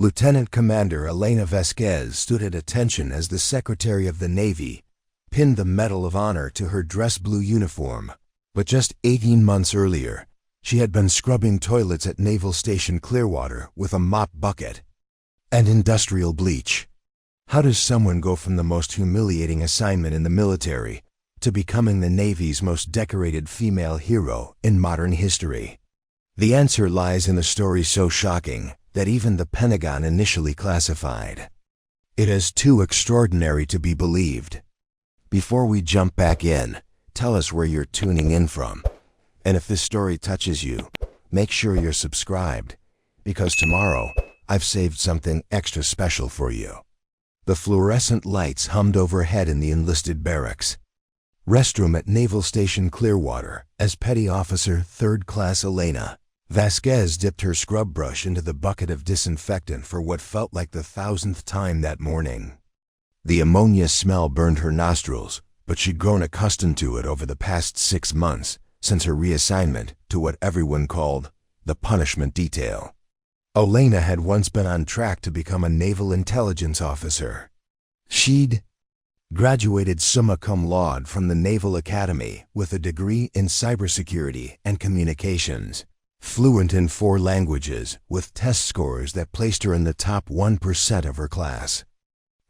Lieutenant Commander Elena Vasquez stood at attention as the Secretary of the Navy pinned the Medal of Honor to her dress blue uniform. But just 18 months earlier, she had been scrubbing toilets at Naval Station Clearwater with a mop bucket and industrial bleach. How does someone go from the most humiliating assignment in the military to becoming the Navy's most decorated female hero in modern history? The answer lies in a story so shocking that even the Pentagon initially classified it as too extraordinary to be believed. Before we jump back in, tell us where you're tuning in from. And if this story touches you, make sure you're subscribed, because tomorrow I've saved something extra special for you. The fluorescent lights hummed overhead in the enlisted barracks. Restroom at Naval Station Clearwater, as Petty Officer 3rd Class Elena Vasquez dipped her scrub brush into the bucket of disinfectant for what felt like the 1000th time that morning. The ammonia smell burned her nostrils, but she'd grown accustomed to it over the past 6 months since her reassignment to what everyone called the punishment detail. Elena had once been on track to become a naval intelligence officer. She'd graduated summa cum laude from the Naval Academy with a degree in cybersecurity and communications, fluent in 4 languages with test scores that placed her in the top 1% of her class.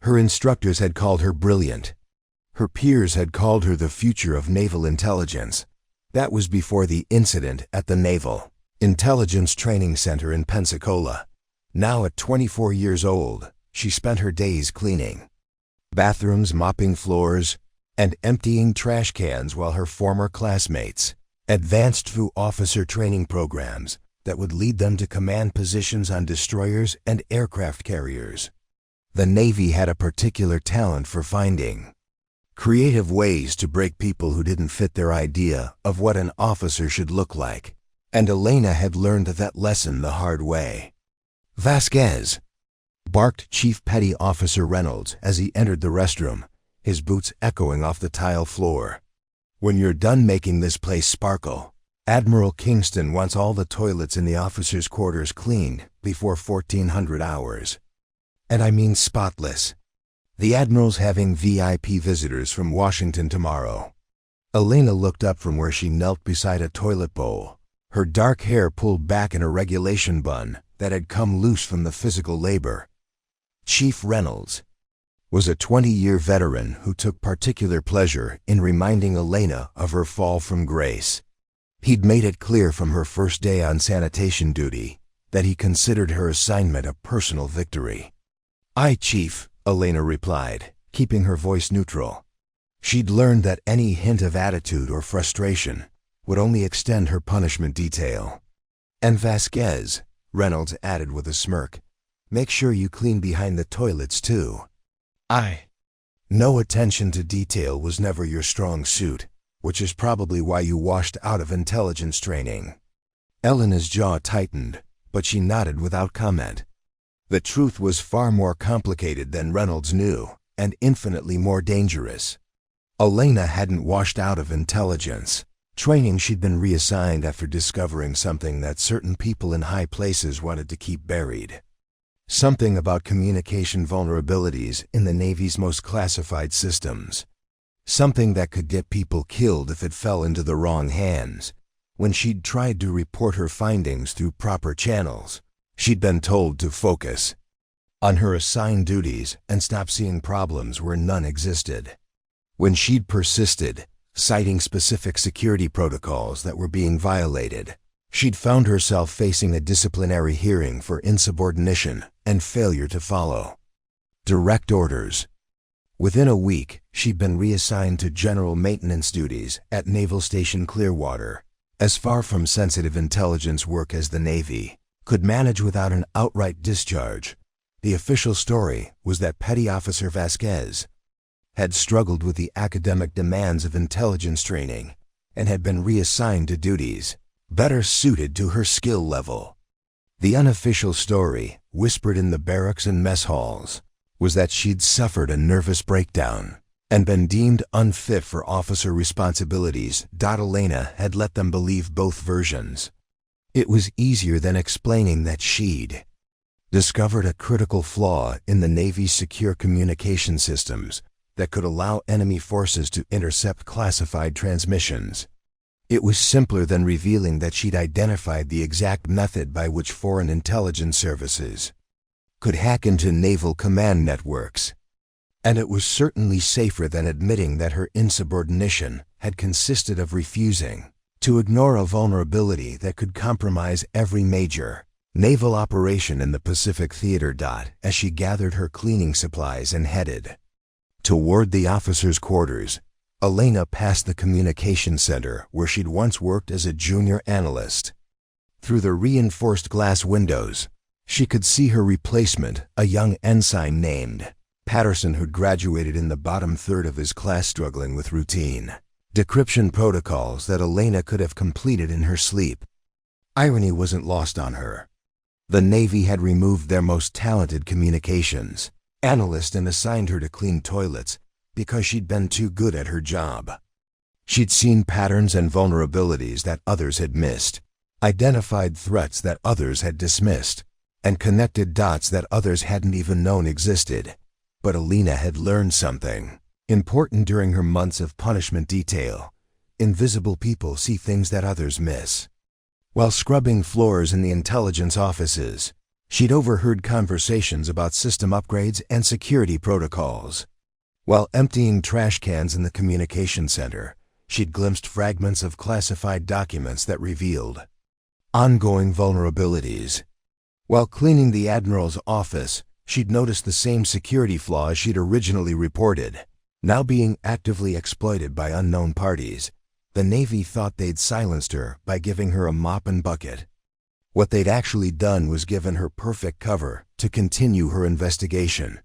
Her instructors had called her brilliant. Her peers had called her the future of naval intelligence. That was before the incident at the Naval Intelligence Training Center in Pensacola. Now at 24 years old, she spent her days cleaning bathrooms, mopping floors, and emptying trash cans while her former classmates advanced through officer training programs that would lead them to command positions on destroyers and aircraft carriers. The Navy had a particular talent for finding creative ways to break people who didn't fit their idea of what an officer should look like, and Elena had learned that lesson the hard way. "Vasquez!" barked Chief Petty Officer Reynolds as he entered the restroom, his boots echoing off the tile floor. "When you're done making this place sparkle, Admiral Kingston wants all the toilets in the officers' quarters cleaned before 1400 hours. And I mean spotless. The Admiral's having VIP visitors from Washington tomorrow." Elena looked up from where she knelt beside a toilet bowl, her dark hair pulled back in a regulation bun that had come loose from the physical labor. Chief Reynolds was a 20-year veteran who took particular pleasure in reminding Elena of her fall from grace. He'd made it clear from her first day on sanitation duty that he considered her assignment a personal victory. "Aye, Chief," Elena replied, keeping her voice neutral. She'd learned that any hint of attitude or frustration would only extend her punishment detail. "And Vasquez," Reynolds added with a smirk, "make sure you clean behind the toilets too." "Aye." No attention to detail was never your strong suit, which is probably why you washed out of intelligence training. Elena's jaw tightened, but she nodded without comment. The truth was far more complicated than Reynolds knew, and infinitely more dangerous. Elena hadn't washed out of intelligence training. She'd been reassigned after discovering something that certain people in high places wanted to keep buried. Something about communication vulnerabilities in the Navy's most classified systems. Something that could get people killed if it fell into the wrong hands. When she'd tried to report her findings through proper channels, she'd been told to focus on her assigned duties and stop seeing problems where none existed. When she'd persisted, citing specific security protocols that were being violated, she'd found herself facing a disciplinary hearing for insubordination and failure to follow direct orders. Within a week, she'd been reassigned to general maintenance duties at Naval Station Clearwater, as far from sensitive intelligence work as the Navy could manage without an outright discharge. The official story was that Petty Officer Vasquez had struggled with the academic demands of intelligence training and had been reassigned to duties better suited to her skill level. The unofficial story, whispered in the barracks and mess halls, was that she'd suffered a nervous breakdown and been deemed unfit for officer responsibilities. Elena had let them believe both versions. It was easier than explaining that she'd discovered a critical flaw in the Navy's secure communication systems that could allow enemy forces to intercept classified transmissions. It was simpler than revealing that she'd identified the exact method by which foreign intelligence services could hack into naval command networks. And it was certainly safer than admitting that her insubordination had consisted of refusing to ignore a vulnerability that could compromise every major naval operation in the Pacific Theater. As she gathered her cleaning supplies and headed toward the officers' quarters, Elena passed the communication center where she'd once worked as a junior analyst. Through the reinforced glass windows, she could see her replacement, a young ensign named Patterson, who'd graduated in the bottom third of his class, struggling with routine decryption protocols that Elena could have completed in her sleep. Irony wasn't lost on her. The Navy had removed their most talented communications analyst and assigned her to clean toilets because she'd been too good at her job. She'd seen patterns and vulnerabilities that others had missed, identified threats that others had dismissed, and connected dots that others hadn't even known existed. But Elena had learned something important during her months of punishment detail. Invisible people see things that others miss. While scrubbing floors in the intelligence offices, she'd overheard conversations about system upgrades and security protocols. While emptying trash cans in the communication center, she'd glimpsed fragments of classified documents that revealed ongoing vulnerabilities. While cleaning the Admiral's office, she'd noticed the same security flaws she'd originally reported, now being actively exploited by unknown parties. The Navy thought they'd silenced her by giving her a mop and bucket. What they'd actually done was given her perfect cover to continue her investigation.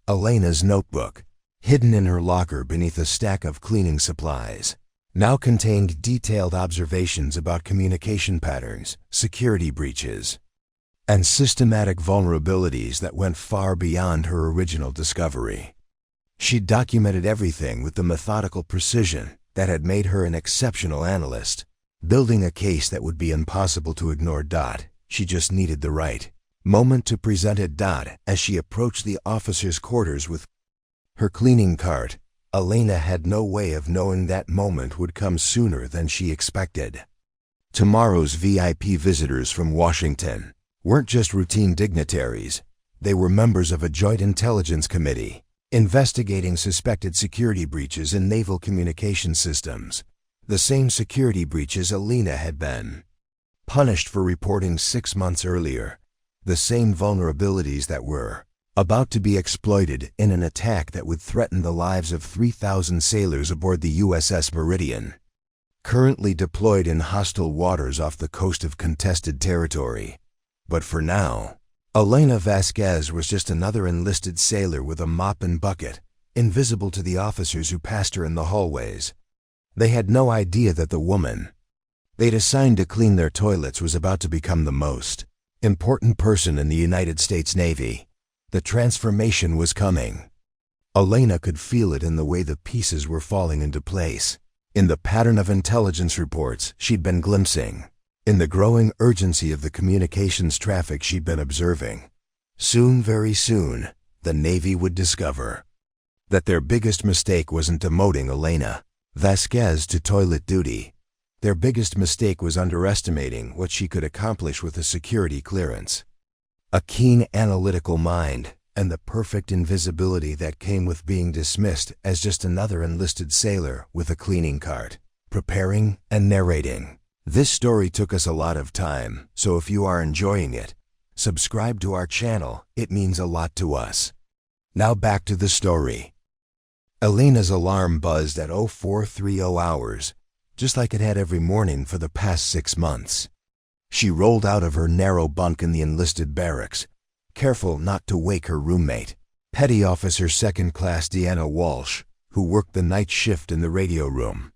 Elena's notebook, hidden in her locker beneath a stack of cleaning supplies, now contained detailed observations about communication patterns, security breaches, and systematic vulnerabilities that went far beyond her original discovery. She documented everything with the methodical precision that had made her an exceptional analyst, building a case that would be impossible to ignore. She just needed the right moment to present it. As she approached the officers' quarters with her cleaning cart, Elena had no way of knowing that moment would come sooner than she expected. Tomorrow's VIP visitors from Washington weren't just routine dignitaries. They were members of a joint intelligence committee investigating suspected security breaches in naval communication systems, the same security breaches Elena had been punished for reporting 6 months earlier, the same vulnerabilities that were about to be exploited in an attack that would threaten the lives of 3,000 sailors aboard the USS Meridian, currently deployed in hostile waters off the coast of contested territory. But for now, Elena Vasquez was just another enlisted sailor with a mop and bucket, invisible to the officers who passed her in the hallways. They had no idea that the woman they'd assigned to clean their toilets was about to become the most important person in the United States Navy. The transformation was coming. Elena could feel it in the way the pieces were falling into place, in the pattern of intelligence reports she'd been glimpsing, in the growing urgency of the communications traffic she'd been observing. Soon, very soon, the Navy would discover that their biggest mistake wasn't demoting Elena Vasquez to toilet duty. Their biggest mistake was underestimating what she could accomplish with a security clearance. A keen analytical mind, and the perfect invisibility that came with being dismissed as just another enlisted sailor with a cleaning cart, preparing and narrating. This story took us a lot of time, so if you are enjoying it, subscribe to our channel. It means a lot to us. Now back to the story. Elena's alarm buzzed at 0430 hours, just like it had every morning for the past 6 months. She rolled out of her narrow bunk in the enlisted barracks, careful not to wake her roommate, Petty Officer Second Class Deanna Walsh, who worked the night shift in the radio room.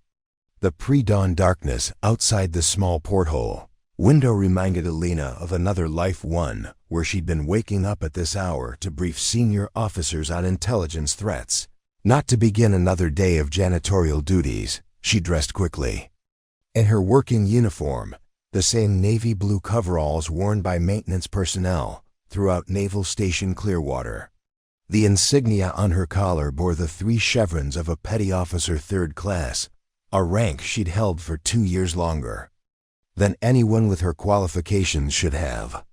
The pre-dawn darkness outside the small porthole window reminded Elena of another life one where she'd been waking up at this hour to brief senior officers on intelligence threats. Not to begin another day of janitorial duties, she dressed quickly. In her working uniform, the same navy blue coveralls worn by maintenance personnel, throughout Naval Station Clearwater. The insignia on her collar bore the 3 chevrons of a petty officer 3rd class, a rank she'd held for 2 years longer than anyone with her qualifications should have.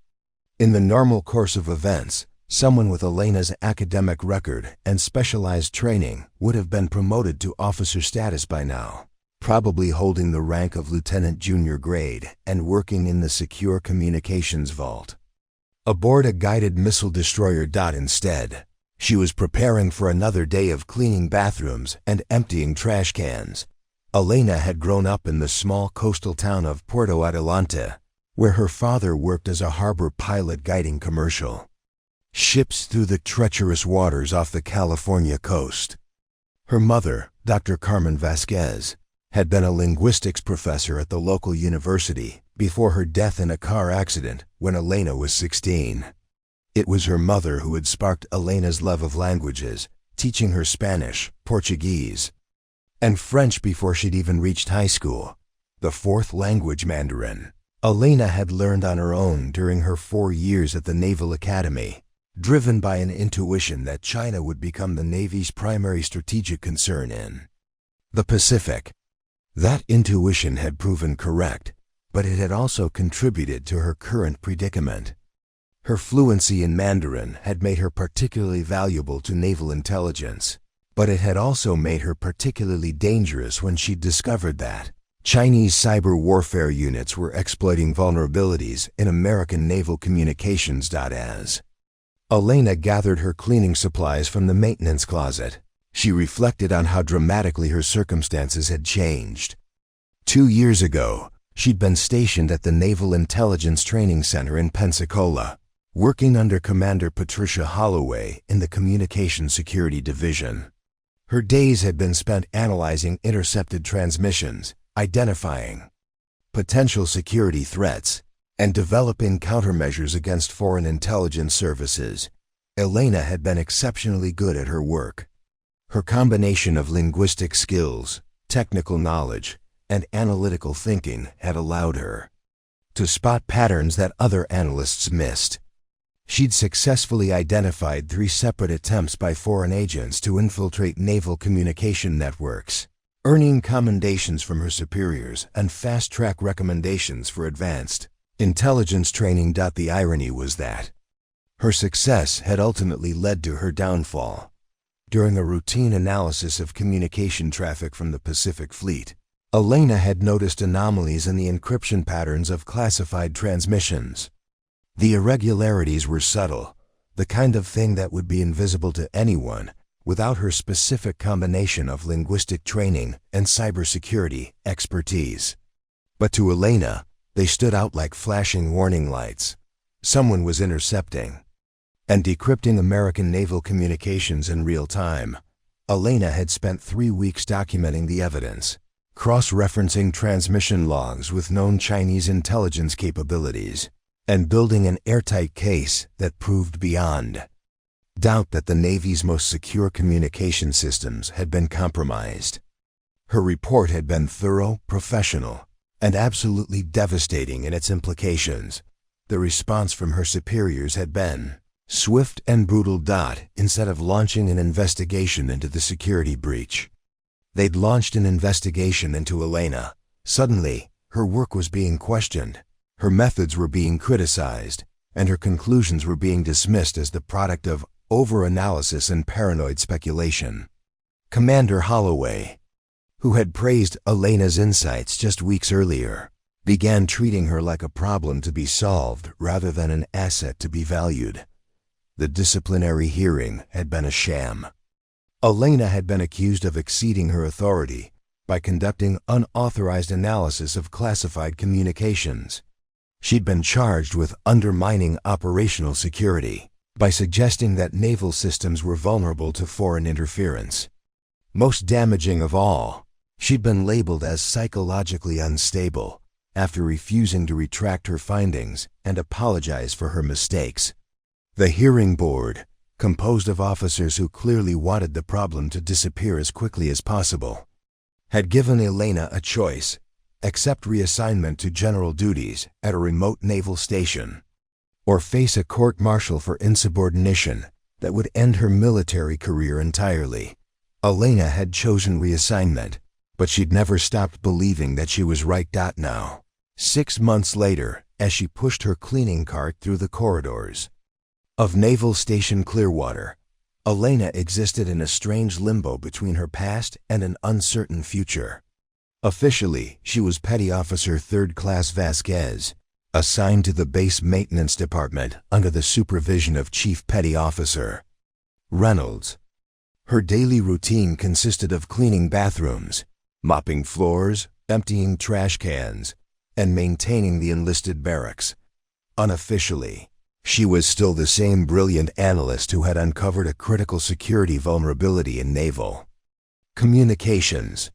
In the normal course of events, someone with Elena's academic record and specialized training would have been promoted to officer status by now, probably holding the rank of lieutenant junior grade and working in the secure communications vault aboard a guided missile destroyer. Instead, she was preparing for another day of cleaning bathrooms and emptying trash cans. Elena had grown up in the small coastal town of Puerto Adelante, where her father worked as a harbor pilot guiding commercial ships through the treacherous waters off the California coast. Her mother, Dr. Carmen Vasquez, had been a linguistics professor at the local university before her death in a car accident when Elena was 16. It was her mother who had sparked Elena's love of languages, teaching her Spanish, Portuguese, and French before she'd even reached high school. The 4th language, Mandarin, Elena had learned on her own during her 4 years at the Naval Academy, driven by an intuition that China would become the Navy's primary strategic concern in the Pacific. That intuition had proven correct, but it had also contributed to her current predicament. Her fluency in Mandarin had made her particularly valuable to naval intelligence, but it had also made her particularly dangerous when she discovered that Chinese cyber warfare units were exploiting vulnerabilities in American naval communications. As Elena gathered her cleaning supplies from the maintenance closet, she reflected on how dramatically her circumstances had changed. 2 years ago, she'd been stationed at the Naval Intelligence Training Center in Pensacola, working under Commander Patricia Holloway in the Communication Security Division. Her days had been spent analyzing intercepted transmissions, identifying potential security threats, and developing countermeasures against foreign intelligence services. Elena had been exceptionally good at her work. Her combination of linguistic skills, technical knowledge, and analytical thinking had allowed her to spot patterns that other analysts missed. She'd successfully identified 3 separate attempts by foreign agents to infiltrate naval communication networks, earning commendations from her superiors and fast-track recommendations for advanced intelligence training. The irony was that her success had ultimately led to her downfall. During a routine analysis of communication traffic from the Pacific Fleet, Elena had noticed anomalies in the encryption patterns of classified transmissions. The irregularities were subtle, the kind of thing that would be invisible to anyone without her specific combination of linguistic training and cybersecurity expertise. But to Elena, they stood out like flashing warning lights. Someone was intercepting and decrypting American naval communications in real time. Elena had spent 3 weeks documenting the evidence, cross-referencing transmission logs with known Chinese intelligence capabilities, and building an airtight case that proved beyond doubt that the Navy's most secure communication systems had been compromised. Her report had been thorough, professional, and absolutely devastating in its implications. The response from her superiors had been swift and brutal. Instead of launching an investigation into the security breach, they'd launched an investigation into Elena. Suddenly, her work was being questioned, her methods were being criticized, and her conclusions were being dismissed as the product of over-analysis and paranoid speculation. Commander Holloway, who had praised Elena's insights just weeks earlier, began treating her like a problem to be solved rather than an asset to be valued. The disciplinary hearing had been a sham. Elena had been accused of exceeding her authority by conducting unauthorized analysis of classified communications. She'd been charged with undermining operational security by suggesting that naval systems were vulnerable to foreign interference. Most damaging of all, she'd been labeled as psychologically unstable after refusing to retract her findings and apologize for her mistakes. The hearing board, composed of officers who clearly wanted the problem to disappear as quickly as possible, had given Elena a choice: accept reassignment to general duties at a remote naval station, or face a court-martial for insubordination that would end her military career entirely. Elena had chosen reassignment, but she'd never stopped believing that she was right. Now, 6 months later, as she pushed her cleaning cart through the corridors of Naval Station Clearwater, Elena existed in a strange limbo between her past and an uncertain future. Officially, she was Petty Officer 3rd Class Vasquez, assigned to the Base Maintenance Department under the supervision of Chief Petty Officer Reynolds. Her daily routine consisted of cleaning bathrooms, mopping floors, emptying trash cans, and maintaining the enlisted barracks. Unofficially, she was still the same brilliant analyst who had uncovered a critical security vulnerability in naval communications.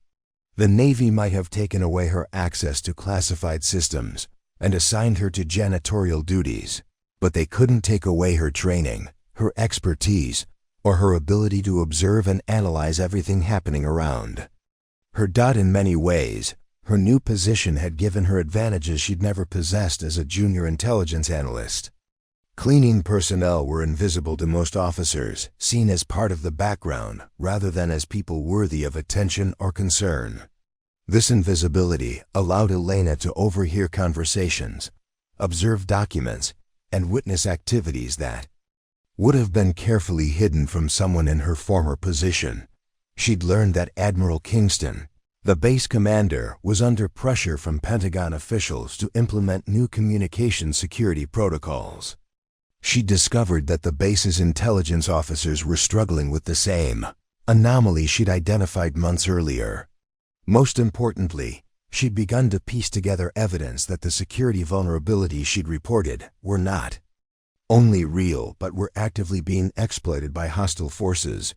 The Navy might have taken away her access to classified systems and assigned her to janitorial duties, but they couldn't take away her training, her expertise, or her ability to observe and analyze everything happening around her. In many ways, her new position had given her advantages she'd never possessed as a junior intelligence analyst. Cleaning personnel were invisible to most officers, seen as part of the background rather than as people worthy of attention or concern. This invisibility allowed Elena to overhear conversations, observe documents, and witness activities that would have been carefully hidden from someone in her former position. She'd learned that Admiral Kingston, the base commander, was under pressure from Pentagon officials to implement new communication security protocols. She discovered that the base's intelligence officers were struggling with the same anomaly she'd identified months earlier. Most importantly, she'd begun to piece together evidence that the security vulnerabilities she'd reported were not only real but were actively being exploited by hostile forces.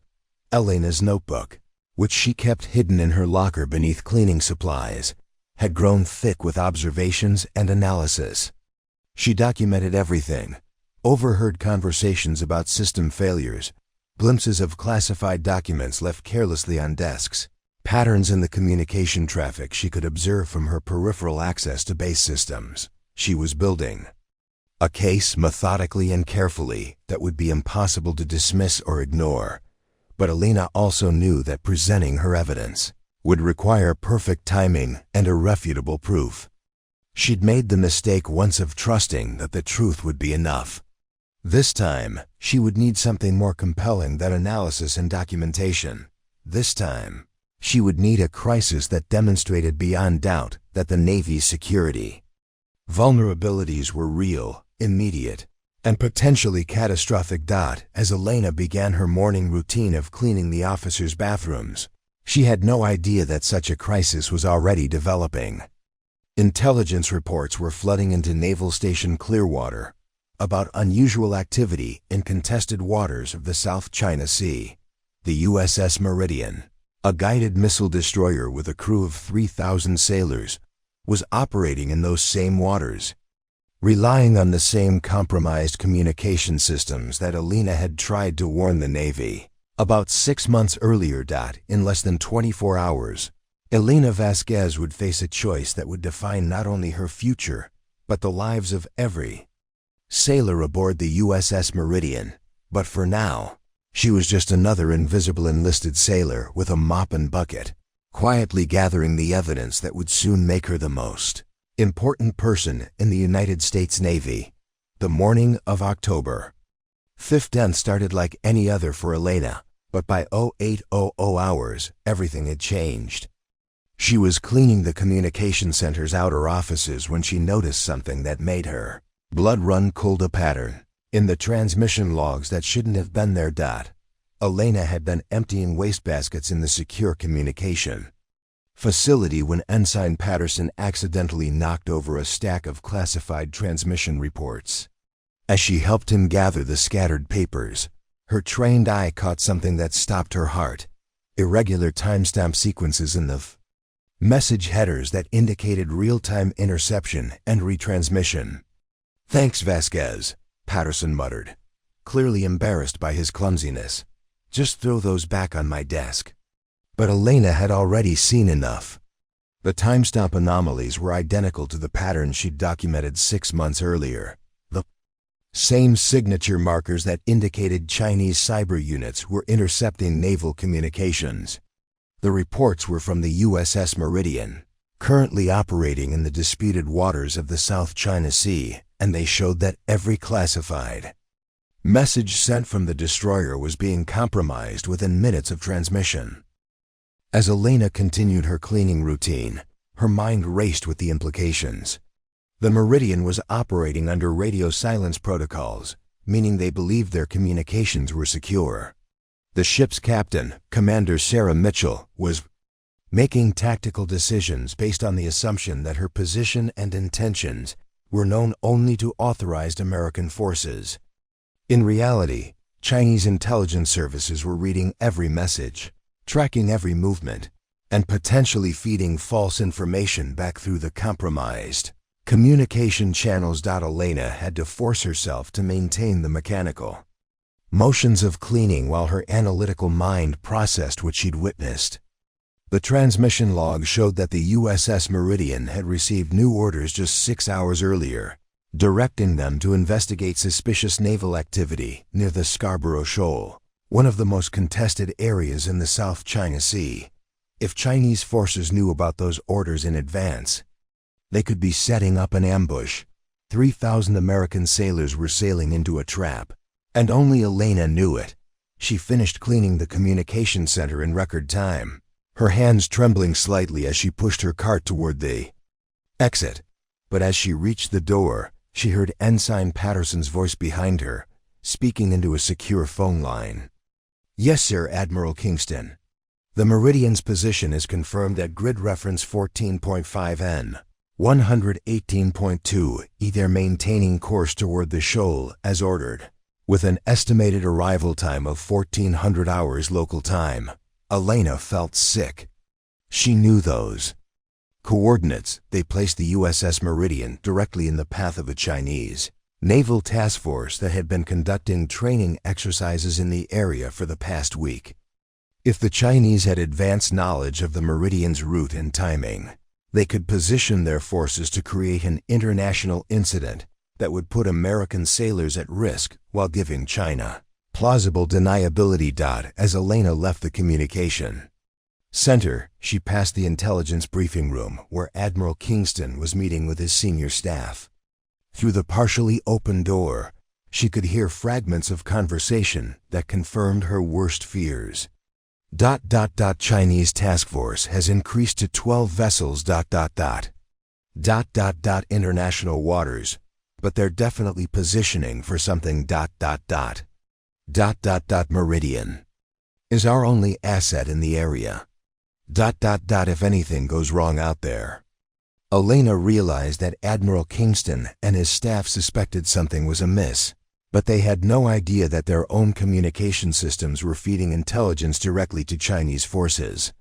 Elena's notebook, which she kept hidden in her locker beneath cleaning supplies, had grown thick with observations and analysis. She documented everything: overheard conversations about system failures, glimpses of classified documents left carelessly on desks, patterns in the communication traffic she could observe from her peripheral access to base systems. She was building a case methodically and carefully that would be impossible to dismiss or ignore. But Elena also knew that presenting her evidence would require perfect timing and irrefutable proof. She'd made the mistake once of trusting that the truth would be enough. This time, she would need something more compelling than analysis and documentation. This time, she would need a crisis that demonstrated beyond doubt that the Navy's security vulnerabilities were real, immediate, and potentially catastrophic. As Elena began her morning routine of cleaning the officers' bathrooms, she had no idea that such a crisis was already developing. Intelligence reports were flooding into Naval Station Clearwater about unusual activity in contested waters of the South China Sea. The USS Meridian, a guided missile destroyer with a crew of 3,000 sailors, was operating in those same waters, relying on the same compromised communication systems that Elena had tried to warn the Navy about 6 months earlier. In less than 24 hours, Elena Vasquez would face a choice that would define not only her future, but the lives of every sailor aboard the USS Meridian. But for now, she was just another invisible enlisted sailor with a mop and bucket, quietly gathering the evidence that would soon make her the most important person in the United States Navy. The morning of October 5th started like any other for Elena, but by 0800 hours, everything had changed. She was cleaning the communication center's outer offices when she noticed something that made her blood run cold. A pattern in the transmission logs that shouldn't have been there. Elena had been emptying wastebaskets in the secure communication facility when Ensign Patterson accidentally knocked over a stack of classified transmission reports. As she helped him gather the scattered papers, her trained eye caught something that stopped her heart: irregular timestamp sequences in the message headers that indicated real-time interception and retransmission. "Thanks, Vasquez," Patterson muttered, clearly embarrassed by his clumsiness. "Just throw those back on my desk." But Elena had already seen enough. The timestamp anomalies were identical to the patterns she'd documented 6 months earlier. The Same signature markers that indicated Chinese cyber units were intercepting naval communications. The reports were from the USS Meridian, currently operating in the disputed waters of the South China Sea, and they showed that every classified message sent from the destroyer was being compromised within minutes of transmission. As Elena continued her cleaning routine, her mind raced with the implications. The Meridian was operating under radio silence protocols, meaning they believed their communications were secure. The ship's captain, Commander Sarah Mitchell, was making tactical decisions based on the assumption that her position and intentions were known only to authorized American forces. In reality, Chinese intelligence services were reading every message, tracking every movement, and potentially feeding false information back through the compromised communication channels. Elena had to force herself to maintain the mechanical motions of cleaning while her analytical mind processed what she'd witnessed. The transmission log showed that the USS Meridian had received new orders just 6 hours earlier, directing them to investigate suspicious naval activity near the Scarborough Shoal, one of the most contested areas in the South China Sea. If Chinese forces knew about those orders in advance, they could be setting up an ambush. 3,000 American sailors were sailing into a trap, and only Elena knew it. She finished cleaning the communication center in record time, her hands trembling slightly as she pushed her cart toward the exit. But as she reached the door, she heard Ensign Patterson's voice behind her, speaking into a secure phone line. "Yes, sir, Admiral Kingston. The Meridian's position is confirmed at grid reference 14.5N. 118.2, they're maintaining course toward the shoal as ordered, with an estimated arrival time of 1400 hours local time." Elena felt sick. She knew those coordinates. They placed the USS Meridian directly in the path of a Chinese naval task force that had been conducting training exercises in the area for the past week. If the Chinese had advanced knowledge of the Meridian's route and timing, they could position their forces to create an international incident that would put American sailors at risk while giving China plausible deniability. As Elena left the communication center, she passed the intelligence briefing room where Admiral Kingston was meeting with his senior staff. Through the partially open door, she could hear fragments of conversation that confirmed her worst fears. Chinese task force has increased to 12 vessels. International waters, but they're definitely positioning for something. Meridian is our only asset in the area. If anything goes wrong out there. Elena realized that Admiral Kingston and his staff suspected something was amiss, but they had no idea that their own communication systems were feeding intelligence directly to Chinese forces.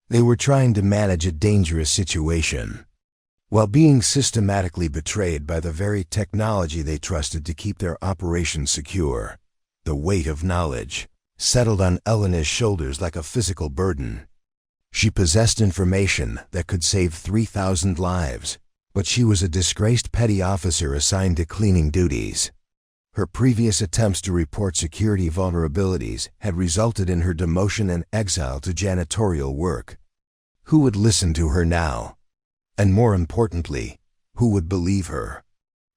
They were trying to manage a dangerous situation, while being systematically betrayed by the very technology they trusted to keep their operations secure. The weight of knowledge settled on Elena's shoulders like a physical burden. She possessed information that could save 3,000 lives, but she was a disgraced petty officer assigned to cleaning duties. Her previous attempts to report security vulnerabilities had resulted in her demotion and exile to janitorial work. Who would listen to her now? And more importantly, who would believe her?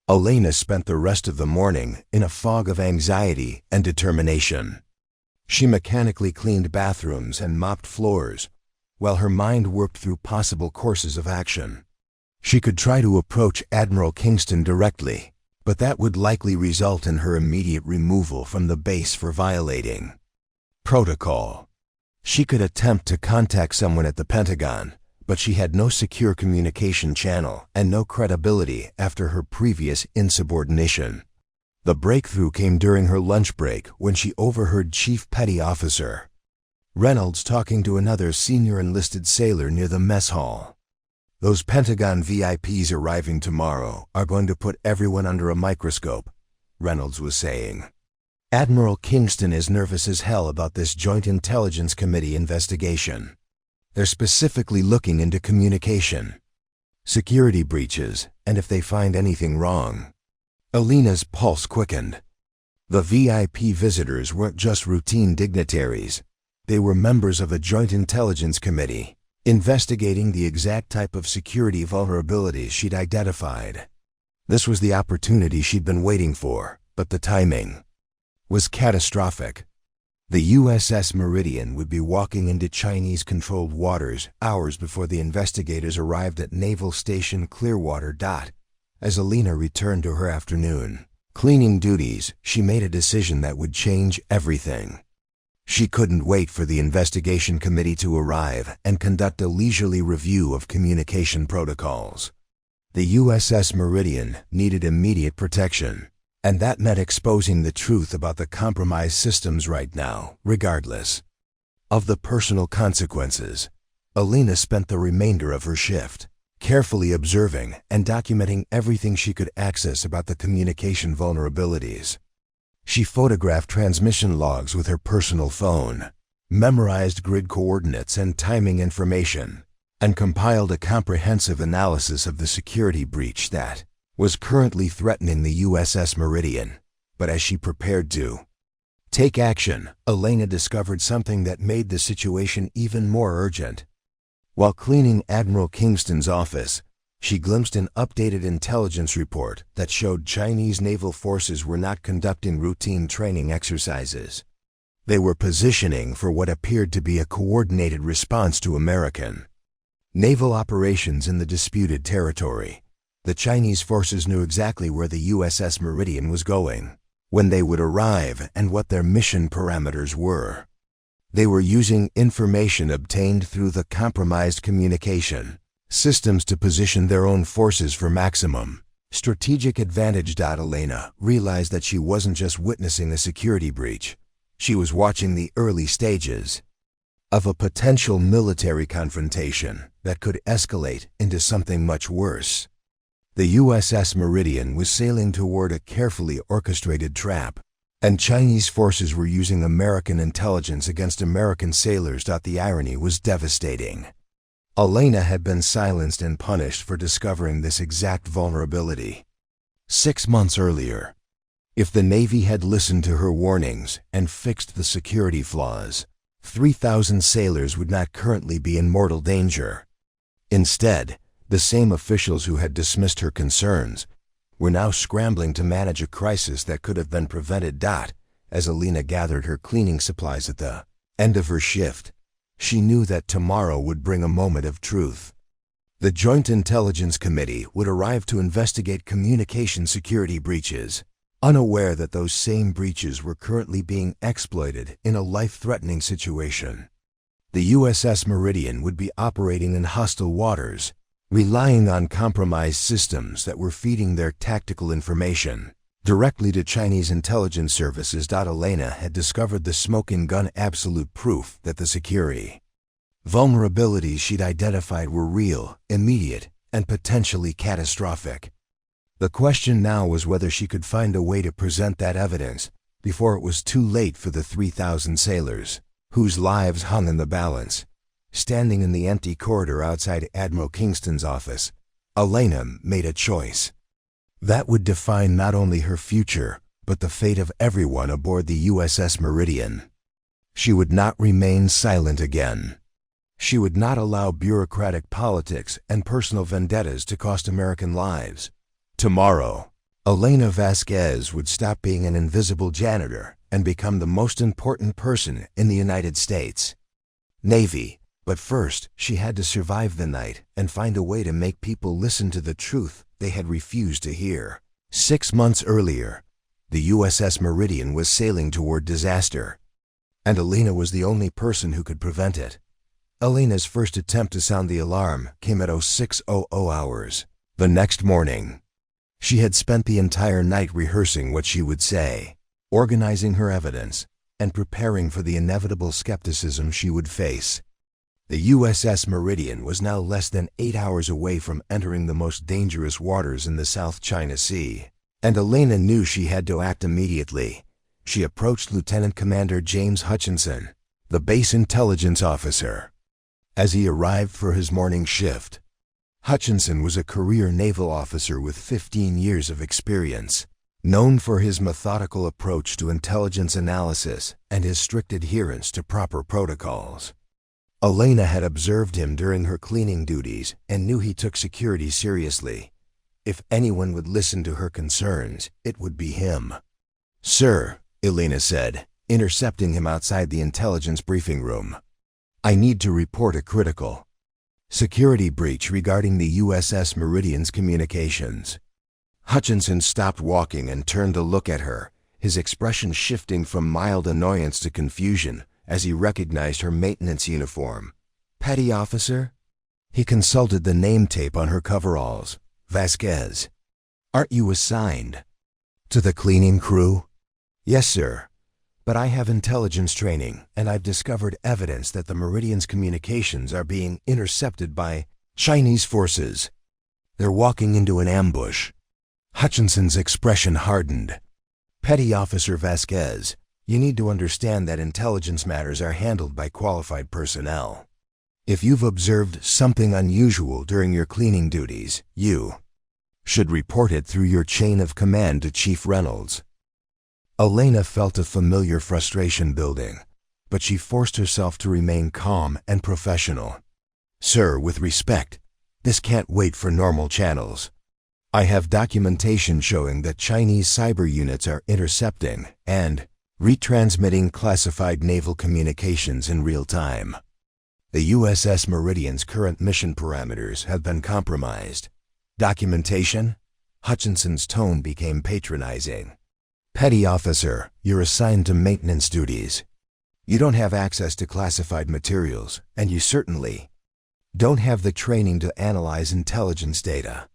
Elena spent the rest of the morning in a fog of anxiety and determination. She mechanically cleaned bathrooms and mopped floors, while her mind worked through possible courses of action. She could try to approach Admiral Kingston directly, but that would likely result in her immediate removal from the base for violating protocol. She could attempt to contact someone at the Pentagon, but she had no secure communication channel and no credibility after her previous insubordination. The breakthrough came during her lunch break when she overheard Chief Petty Officer Reynolds talking to another senior enlisted sailor near the mess hall. "Those Pentagon VIPs arriving tomorrow are going to put everyone under a microscope," Reynolds was saying. "Admiral Kingston is nervous as hell about this Joint Intelligence Committee investigation. They're specifically looking into communication, security breaches, and if they find anything wrong, Elena's pulse quickened. The VIP visitors weren't just routine dignitaries. They were members of a joint intelligence committee, investigating the exact type of security vulnerabilities she'd identified. This was the opportunity she'd been waiting for, but the timing was catastrophic. The USS Meridian would be walking into Chinese-controlled waters hours before the investigators arrived at Naval Station Clearwater. As Elena returned to her afternoon cleaning duties, she made a decision that would change everything. She couldn't wait for the investigation committee to arrive and conduct a leisurely review of communication protocols. The USS Meridian needed immediate protection, and that meant exposing the truth about the compromised systems right now, regardless of the personal consequences. Elena spent the remainder of her shift carefully observing and documenting everything she could access about the communication vulnerabilities. She photographed transmission logs with her personal phone, memorized grid coordinates and timing information, and compiled a comprehensive analysis of the security breach that was currently threatening the USS Meridian. But as she prepared to take action, Elena discovered something that made the situation even more urgent. While cleaning Admiral Kingston's office, she glimpsed an updated intelligence report that showed Chinese naval forces were not conducting routine training exercises. They were positioning for what appeared to be a coordinated response to American naval operations in the disputed territory. The Chinese forces knew exactly where the USS Meridian was going, when they would arrive, and what their mission parameters were. They were using information obtained through the compromised communication systems to position their own forces for maximum strategic advantage. Elena realized that she wasn't just witnessing a security breach. She was watching the early stages of a potential military confrontation that could escalate into something much worse. The USS Meridian was sailing toward a carefully orchestrated trap, and Chinese forces were using American intelligence against American sailors. The irony was devastating. Elena had been silenced and punished for discovering this exact vulnerability 6 months earlier. If the Navy had listened to her warnings and fixed the security flaws, 3,000 sailors would not currently be in mortal danger. Instead, the same officials who had dismissed her concerns were now scrambling to manage a crisis that could have been prevented. As Elena gathered her cleaning supplies at the end of her shift, she knew that tomorrow would bring a moment of truth. The Joint Intelligence Committee would arrive to investigate communication security breaches, unaware that those same breaches were currently being exploited in a life-threatening situation. The USS Meridian would be operating in hostile waters, relying on compromised systems that were feeding their tactical information directly to Chinese intelligence services. Elena had discovered the smoking gun absolute proof that the security vulnerabilities she'd identified were real, immediate, and potentially catastrophic. The question now was whether she could find a way to present that evidence before it was too late for the 3,000 sailors whose lives hung in the balance. Standing in the empty corridor outside Admiral Kingston's office, Elena made a choice that would define not only her future, but the fate of everyone aboard the USS Meridian. She would not remain silent again. She would not allow bureaucratic politics and personal vendettas to cost American lives. Tomorrow, Elena Vasquez would stop being an invisible janitor and become the most important person in the United States Navy. But first, she had to survive the night and find a way to make people listen to the truth they had refused to hear. 6 months earlier, the USS Meridian was sailing toward disaster, and Elena was the only person who could prevent it. Elena's first attempt to sound the alarm came at 0600 hours. The next morning, she had spent the entire night rehearsing what she would say, organizing her evidence, and preparing for the inevitable skepticism she would face. The USS Meridian was now less than 8 hours away from entering the most dangerous waters in the South China Sea, and Elena knew she had to act immediately. She approached Lieutenant Commander James Hutchinson, the base intelligence officer. As he arrived for his morning shift, Hutchinson was a career naval officer with 15 years of experience. Known for his methodical approach to intelligence analysis and his strict adherence to proper protocols. Elena had observed him during her cleaning duties and knew he took security seriously. If anyone would listen to her concerns, it would be him. "Sir," Elena said, intercepting him outside the intelligence briefing room. "I need to report a critical security breach regarding the USS Meridian's communications." Hutchinson stopped walking and turned to look at her, his expression shifting from mild annoyance to confusion as he recognized her maintenance uniform. "Petty officer?" He consulted the name tape on her coveralls. "Vasquez. Aren't you assigned to the cleaning crew?" "Yes, sir. But I have intelligence training, and I've discovered evidence that the Meridian's communications are being intercepted by Chinese forces. They're walking into an ambush." Hutchinson's expression hardened. "Petty Officer Vasquez, you need to understand that intelligence matters are handled by qualified personnel. If you've observed something unusual during your cleaning duties, you should report it through your chain of command to Chief Reynolds." Elena felt a familiar frustration building, but she forced herself to remain calm and professional. "Sir, with respect, this can't wait for normal channels. I have documentation showing that Chinese cyber units are intercepting and retransmitting classified naval communications in real time. The USS Meridian's current mission parameters have been compromised." "Documentation?" Hutchinson's tone became patronizing. "Petty officer, you're assigned to maintenance duties. You don't have access to classified materials, and you certainly don't have the training to analyze intelligence data.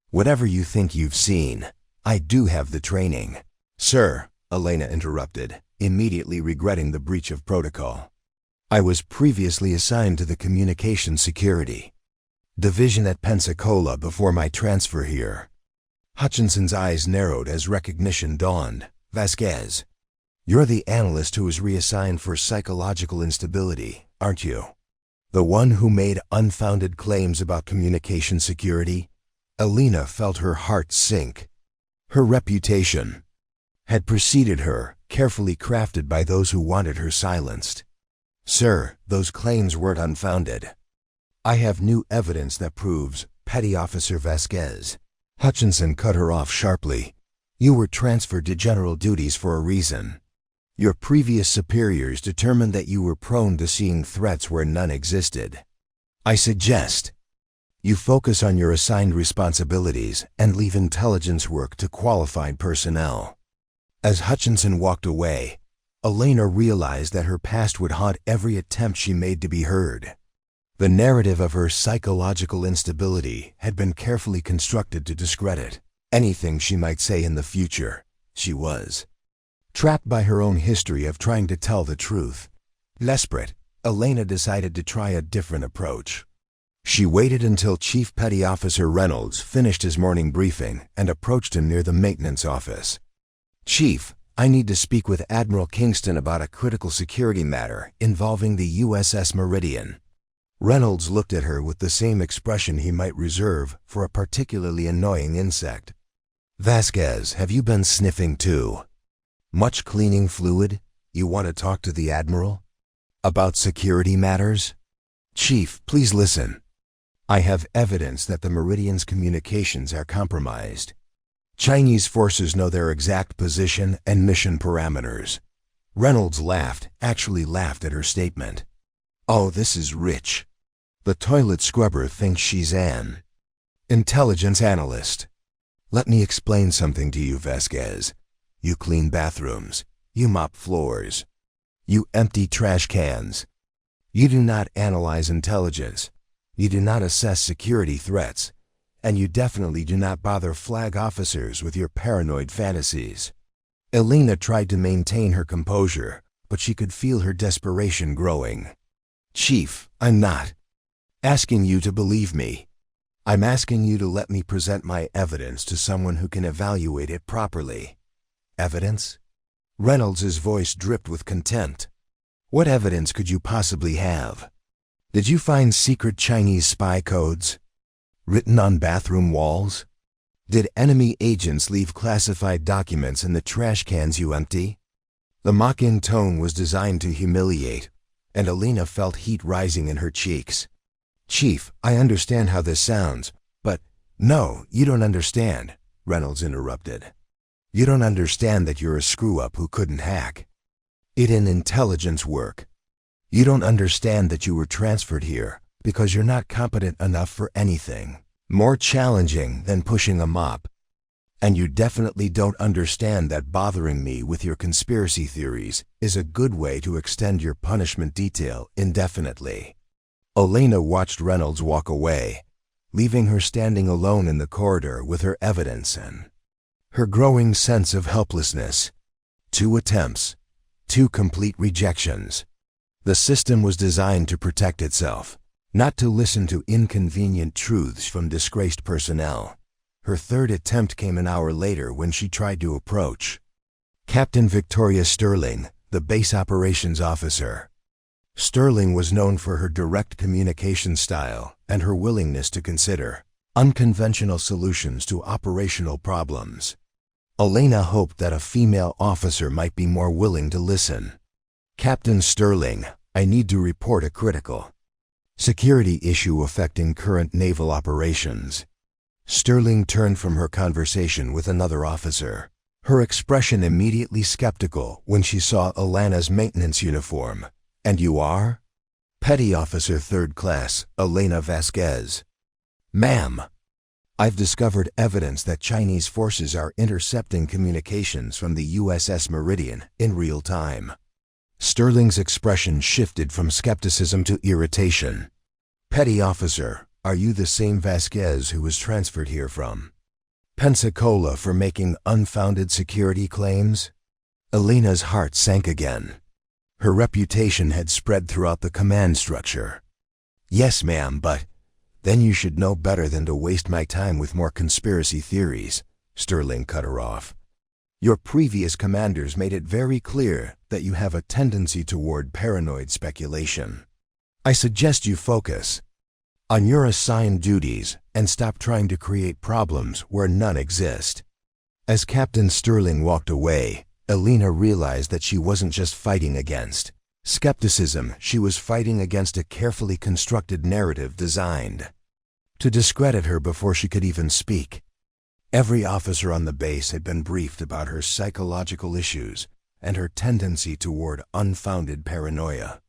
Whatever you think you've seen, I do have the training." "Sir," Elena interrupted, immediately regretting the breach of protocol. "I was previously assigned to the Communications Security Division at Pensacola before my transfer here." Hutchinson's eyes narrowed as recognition dawned. "Vasquez, you're the analyst who was reassigned for psychological instability, aren't you? The one who made unfounded claims about communication security?" Elena felt her heart sink. Her reputation had preceded her, carefully crafted by those who wanted her silenced. "Sir, those claims weren't unfounded. I have new evidence that proves Petty Officer Vasquez." Hutchinson cut her off sharply. "You were transferred to general duties for a reason. Your previous superiors determined that you were prone to seeing threats where none existed. I suggest you focus on your assigned responsibilities and leave intelligence work to qualified personnel." As Hutchinson walked away, Elena realized that her past would haunt every attempt she made to be heard. The narrative of her psychological instability had been carefully constructed to discredit anything she might say in the future. She was trapped by her own history of trying to tell the truth. Desperate, Elena decided to try a different approach. She waited until Chief Petty Officer Reynolds finished his morning briefing and approached him near the maintenance office. "Chief, I need to speak with Admiral Kingston about a critical security matter involving the USS Meridian." Reynolds looked at her with the same expression he might reserve for a particularly annoying insect. "Vasquez, have you been sniffing too? Much cleaning fluid? You want to talk to the Admiral about security matters?" "Chief, please listen. I have evidence that the Meridian's communications are compromised. Chinese forces know their exact position and mission parameters." Reynolds laughed, actually laughed at her statement. "Oh, this is rich. The toilet scrubber thinks she's an intelligence analyst. Let me explain something to you, Vasquez. You clean bathrooms. You mop floors. You empty trash cans. You do not analyze intelligence. You do not assess security threats. And you definitely do not bother flag officers with your paranoid fantasies." Elena tried to maintain her composure, but she could feel her desperation growing. "Chief, I'm not asking you to believe me. I'm asking you to let me present my evidence to someone who can evaluate it properly." "Evidence?" Reynolds' voice dripped with contempt. "What evidence could you possibly have? Did you find secret Chinese spy codes written on bathroom walls? Did enemy agents leave classified documents in the trash cans you empty? The mocking tone was designed to humiliate, and Elena felt heat rising in her cheeks. Chief, I understand how this sounds, but no, you don't understand, Reynolds interrupted. You don't understand that you're a screw-up who couldn't hack it in intelligence work. You don't understand that you were transferred here because you're not competent enough for anything more challenging than pushing a mop. And you definitely don't understand that bothering me with your conspiracy theories is a good way to extend your punishment detail indefinitely. Elena watched Reynolds walk away, leaving her standing alone in the corridor with her evidence and her growing sense of helplessness. 2 attempts, 2 complete rejections. The system was designed to protect itself, not to listen to inconvenient truths from disgraced personnel. Her 3rd attempt came an hour later when she tried to approach Captain Victoria Sterling, the base operations officer. Sterling was known for her direct communication style and her willingness to consider unconventional solutions to operational problems. Elena hoped that a female officer might be more willing to listen. Captain Sterling, I need to report a critical security issue affecting current naval operations. Sterling turned from her conversation with another officer, her expression immediately skeptical when she saw Elena's maintenance uniform. And you are? Petty Officer 3rd Class, Elena Vasquez. Ma'am, I've discovered evidence that Chinese forces are intercepting communications from the USS Meridian in real time. Sterling's expression shifted from skepticism to irritation. Petty Officer, are you the same Vasquez who was transferred here from Pensacola for making unfounded security claims? Elena's heart sank again. Her reputation had spread throughout the command structure. Yes, ma'am, but then you should know better than to waste my time with more conspiracy theories, Sterling cut her off. Your previous commanders made it very clear that you have a tendency toward paranoid speculation. I suggest you focus on your assigned duties and stop trying to create problems where none exist. As Captain Sterling walked away, Elena realized that she wasn't just fighting against skepticism, she was fighting against a carefully constructed narrative designed to discredit her before she could even speak. Every officer on the base had been briefed about her psychological issues and her tendency toward unfounded paranoia.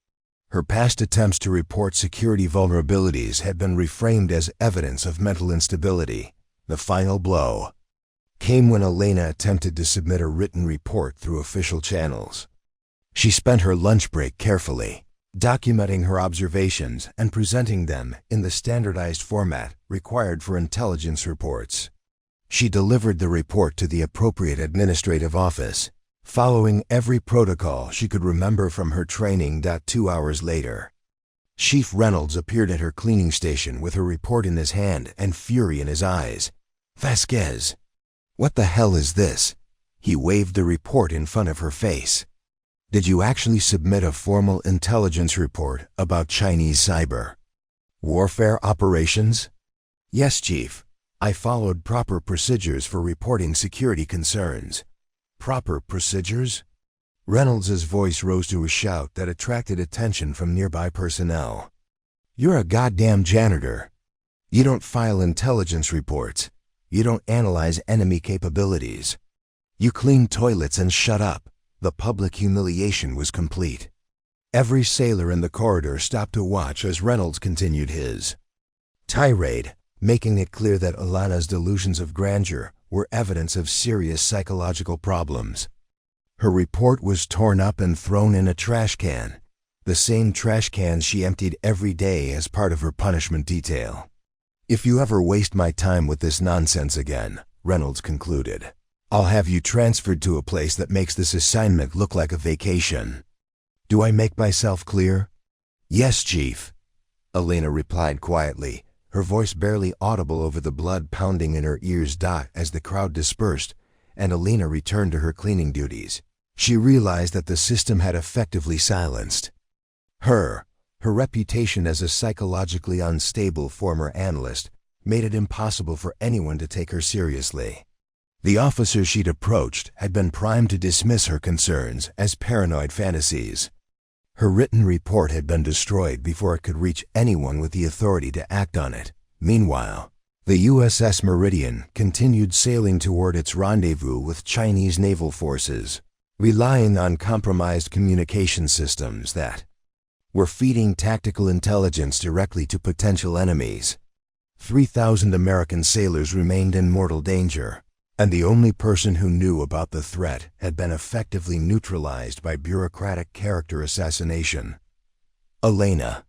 Her past attempts to report security vulnerabilities had been reframed as evidence of mental instability. The final blow came when Elena attempted to submit a written report through official channels. She spent her lunch break carefully, documenting her observations and presenting them in the standardized format required for intelligence reports. She delivered the report to the appropriate administrative office, following every protocol she could remember from her training. 2 hours later, Chief Reynolds appeared at her cleaning station with her report in his hand and fury in his eyes. Vasquez, what the hell is this? He waved the report in front of her face. Did you actually submit a formal intelligence report about Chinese cyber warfare operations? Yes, Chief. I followed proper procedures for reporting security concerns. Proper procedures? Reynolds's voice rose to a shout that attracted attention from nearby personnel. You're a goddamn janitor. You don't file intelligence reports. You don't analyze enemy capabilities. You clean toilets and shut up. The public humiliation was complete. Every sailor in the corridor stopped to watch as Reynolds continued his tirade, making it clear that Elena's delusions of grandeur were evidence of serious psychological problems. Her report was torn up and thrown in a trash can, the same trash cans she emptied every day as part of her punishment detail. If you ever waste my time with this nonsense again, Reynolds concluded, I'll have you transferred to a place that makes this assignment look like a vacation. Do I make myself clear? Yes, Chief, Elena replied quietly, her voice barely audible over the blood pounding in her ears. As the crowd dispersed and Elena returned to her cleaning duties, she realized that the system had effectively silenced her reputation as a psychologically unstable former analyst made it impossible for anyone to take her seriously. The officers she'd approached had been primed to dismiss her concerns as paranoid fantasies. Her written report had been destroyed before it could reach anyone with the authority to act on it. Meanwhile, the USS Meridian continued sailing toward its rendezvous with Chinese naval forces, relying on compromised communication systems that were feeding tactical intelligence directly to potential enemies. 3,000 American sailors remained in mortal danger, and the only person who knew about the threat had been effectively neutralized by bureaucratic character assassination. Elena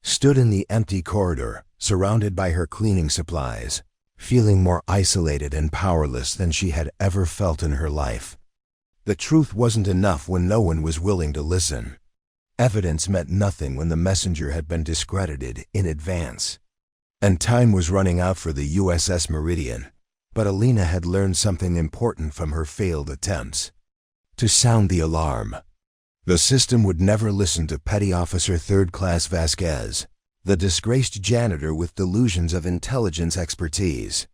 stood in the empty corridor, surrounded by her cleaning supplies, feeling more isolated and powerless than she had ever felt in her life. The truth wasn't enough when no one was willing to listen. Evidence meant nothing when the messenger had been discredited in advance. And time was running out for the USS Meridian, but Elena had learned something important from her failed attempts. To sound the alarm. The system would never listen to Petty Officer Third Class Vasquez, the disgraced janitor with delusions of intelligence expertise.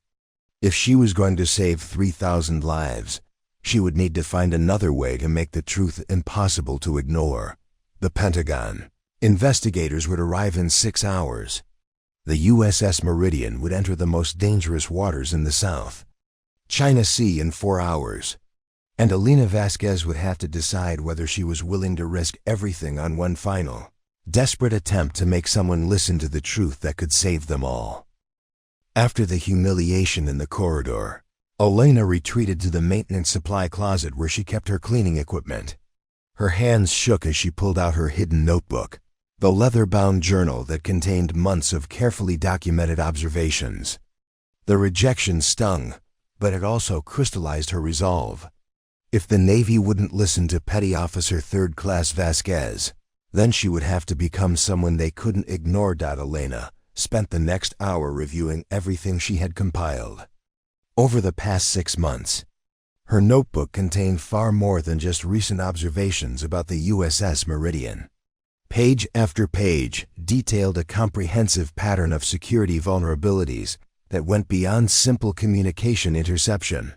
If she was going to save 3,000 lives, she would need to find another way to make the truth impossible to ignore. The Pentagon. Investigators would arrive in 6 hours. The USS Meridian would enter the most dangerous waters in the South China Sea in 4 hours. And Elena Vasquez would have to decide whether she was willing to risk everything on one final, desperate attempt to make someone listen to the truth that could save them all. After the humiliation in the corridor, Elena retreated to the maintenance supply closet where she kept her cleaning equipment. Her hands shook as she pulled out her hidden notebook, the leather-bound journal that contained months of carefully documented observations. The rejection stung, but it also crystallized her resolve. If the Navy wouldn't listen to Petty Officer Third Class Vasquez, then she would have to become someone they couldn't ignore. Elena spent the next hour reviewing everything she had compiled. Over the past 6 months, her notebook contained far more than just recent observations about the USS Meridian. Page after page detailed a comprehensive pattern of security vulnerabilities that went beyond simple communication interception.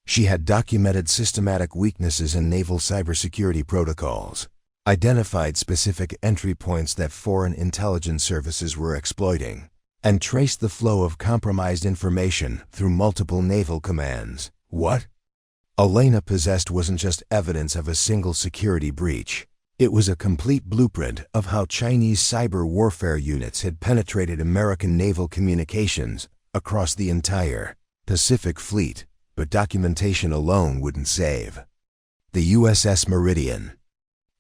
She had documented systematic weaknesses in naval cybersecurity protocols, identified specific entry points that foreign intelligence services were exploiting, and traced the flow of compromised information through multiple naval commands. What Elena possessed wasn't just evidence of a single security breach. It was a complete blueprint of how Chinese cyber warfare units had penetrated American naval communications across the entire Pacific Fleet, but documentation alone wouldn't save. The USS Meridian.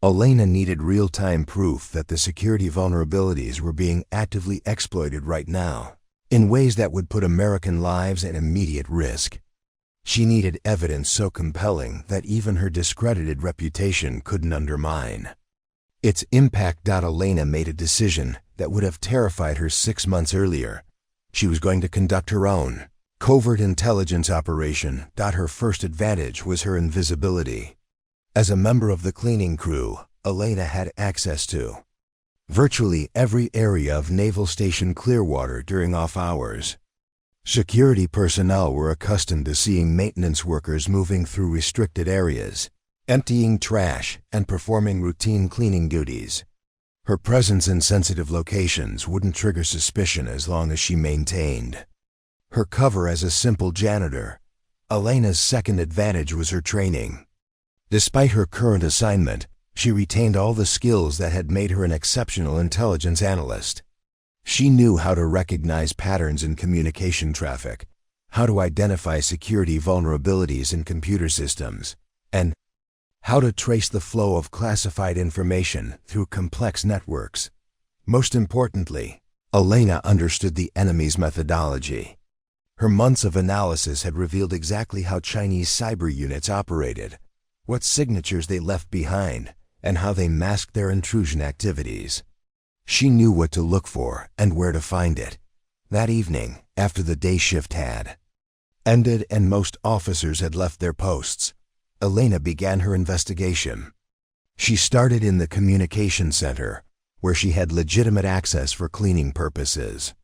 Elena needed real-time proof that the security vulnerabilities were being actively exploited right now, in ways that would put American lives at immediate risk. She needed evidence so compelling that even her discredited reputation couldn't undermine its impact. Elena made a decision that would have terrified her 6 months earlier. She was going to conduct her own covert intelligence operation. Her first advantage was her invisibility. As a member of the cleaning crew, Elena had access to virtually every area of Naval Station Clearwater during off hours. Security personnel were accustomed to seeing maintenance workers moving through restricted areas, emptying trash and performing routine cleaning duties. Her presence in sensitive locations wouldn't trigger suspicion as long as she maintained her cover as a simple janitor. Elena's second advantage was her training. Despite her current assignment, she retained all the skills that had made her an exceptional intelligence analyst. She knew how to recognize patterns in communication traffic, how to identify security vulnerabilities in computer systems, and how to trace the flow of classified information through complex networks. Most importantly, Elena understood the enemy's methodology. Her months of analysis had revealed exactly how Chinese cyber units operated, what signatures they left behind, and how they masked their intrusion activities. She knew what to look for and where to find it. That evening, after the day shift had ended and most officers had left their posts, Elena began her investigation. She started in the communication center, where she had legitimate access for cleaning purposes.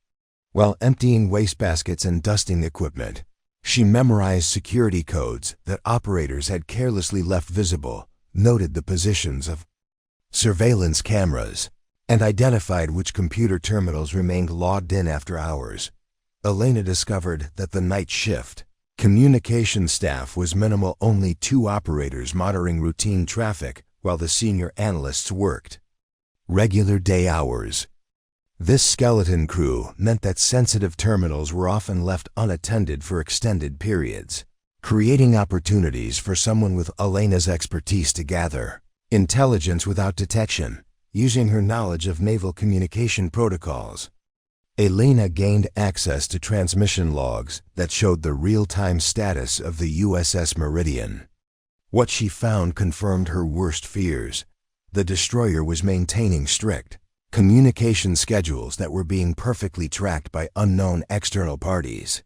While emptying wastebaskets and dusting equipment, she memorized security codes that operators had carelessly left visible, noted the positions of surveillance cameras, and identified which computer terminals remained logged in after hours. Elena discovered that the night shift communication staff was minimal, only 2 operators monitoring routine traffic while the senior analysts worked regular day hours. This skeleton crew meant that sensitive terminals were often left unattended for extended periods, creating opportunities for someone with Elena's expertise to gather intelligence without detection, using her knowledge of naval communication protocols. Elena gained access to transmission logs that showed the real-time status of the USS Meridian. What she found confirmed her worst fears. The destroyer was maintaining strict communication schedules that were being perfectly tracked by unknown external parties.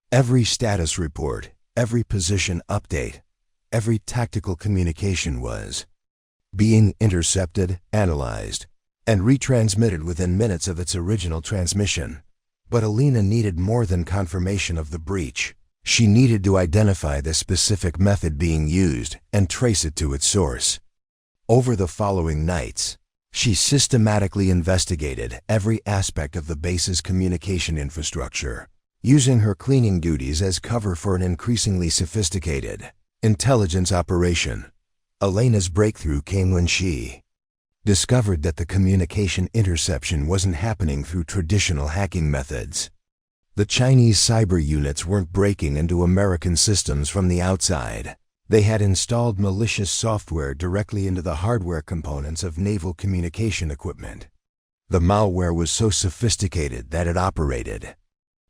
Every status report, every position update, every tactical communication was being intercepted, analyzed, and retransmitted within minutes of its original transmission. But Elena needed more than confirmation of the breach. She needed to identify the specific method being used and trace it to its source. Over the following nights, she systematically investigated every aspect of the base's communication infrastructure, using her cleaning duties as cover for an increasingly sophisticated intelligence operation. Elena's breakthrough came when she discovered that the communication interception wasn't happening through traditional hacking methods. The Chinese cyber units weren't breaking into American systems from the outside. They had installed malicious software directly into the hardware components of naval communication equipment. The malware was so sophisticated that it operated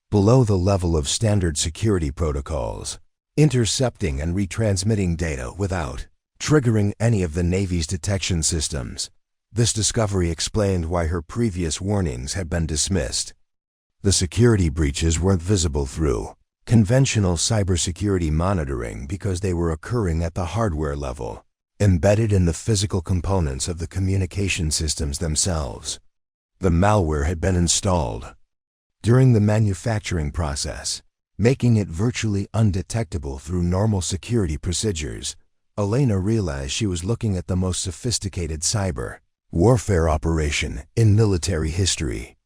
below the level of standard security protocols, intercepting and retransmitting data without triggering any of the Navy's detection systems. This discovery explained why her previous warnings had been dismissed. The security breaches weren't visible through conventional cybersecurity monitoring because they were occurring at the hardware level, embedded in the physical components of the communication systems themselves. The malware had been installed during the manufacturing process, making it virtually undetectable through normal security procedures. Elena realized she was looking at the most sophisticated cyber warfare operation in military history.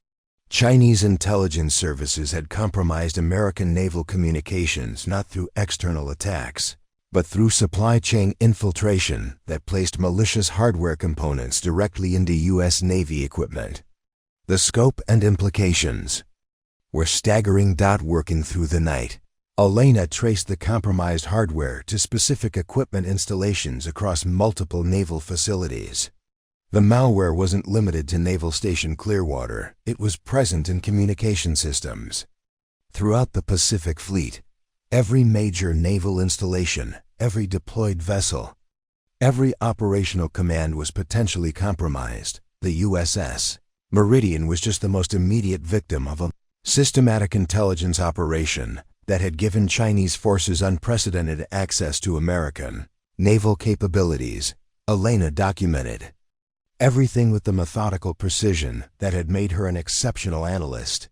Chinese intelligence services had compromised American naval communications not through external attacks, but through supply chain infiltration that placed malicious hardware components directly into U.S. Navy equipment. The scope and implications were staggering. Working through the night, Elena traced the compromised hardware to specific equipment installations across multiple naval facilities. The malware wasn't limited to Naval Station Clearwater. It was present in communication systems throughout the Pacific Fleet. Every major naval installation, every deployed vessel, every operational command was potentially compromised. The USS Meridian was just the most immediate victim of a systematic intelligence operation that had given Chinese forces unprecedented access to American naval capabilities. Elena documented everything with the methodical precision that had made her an exceptional analyst.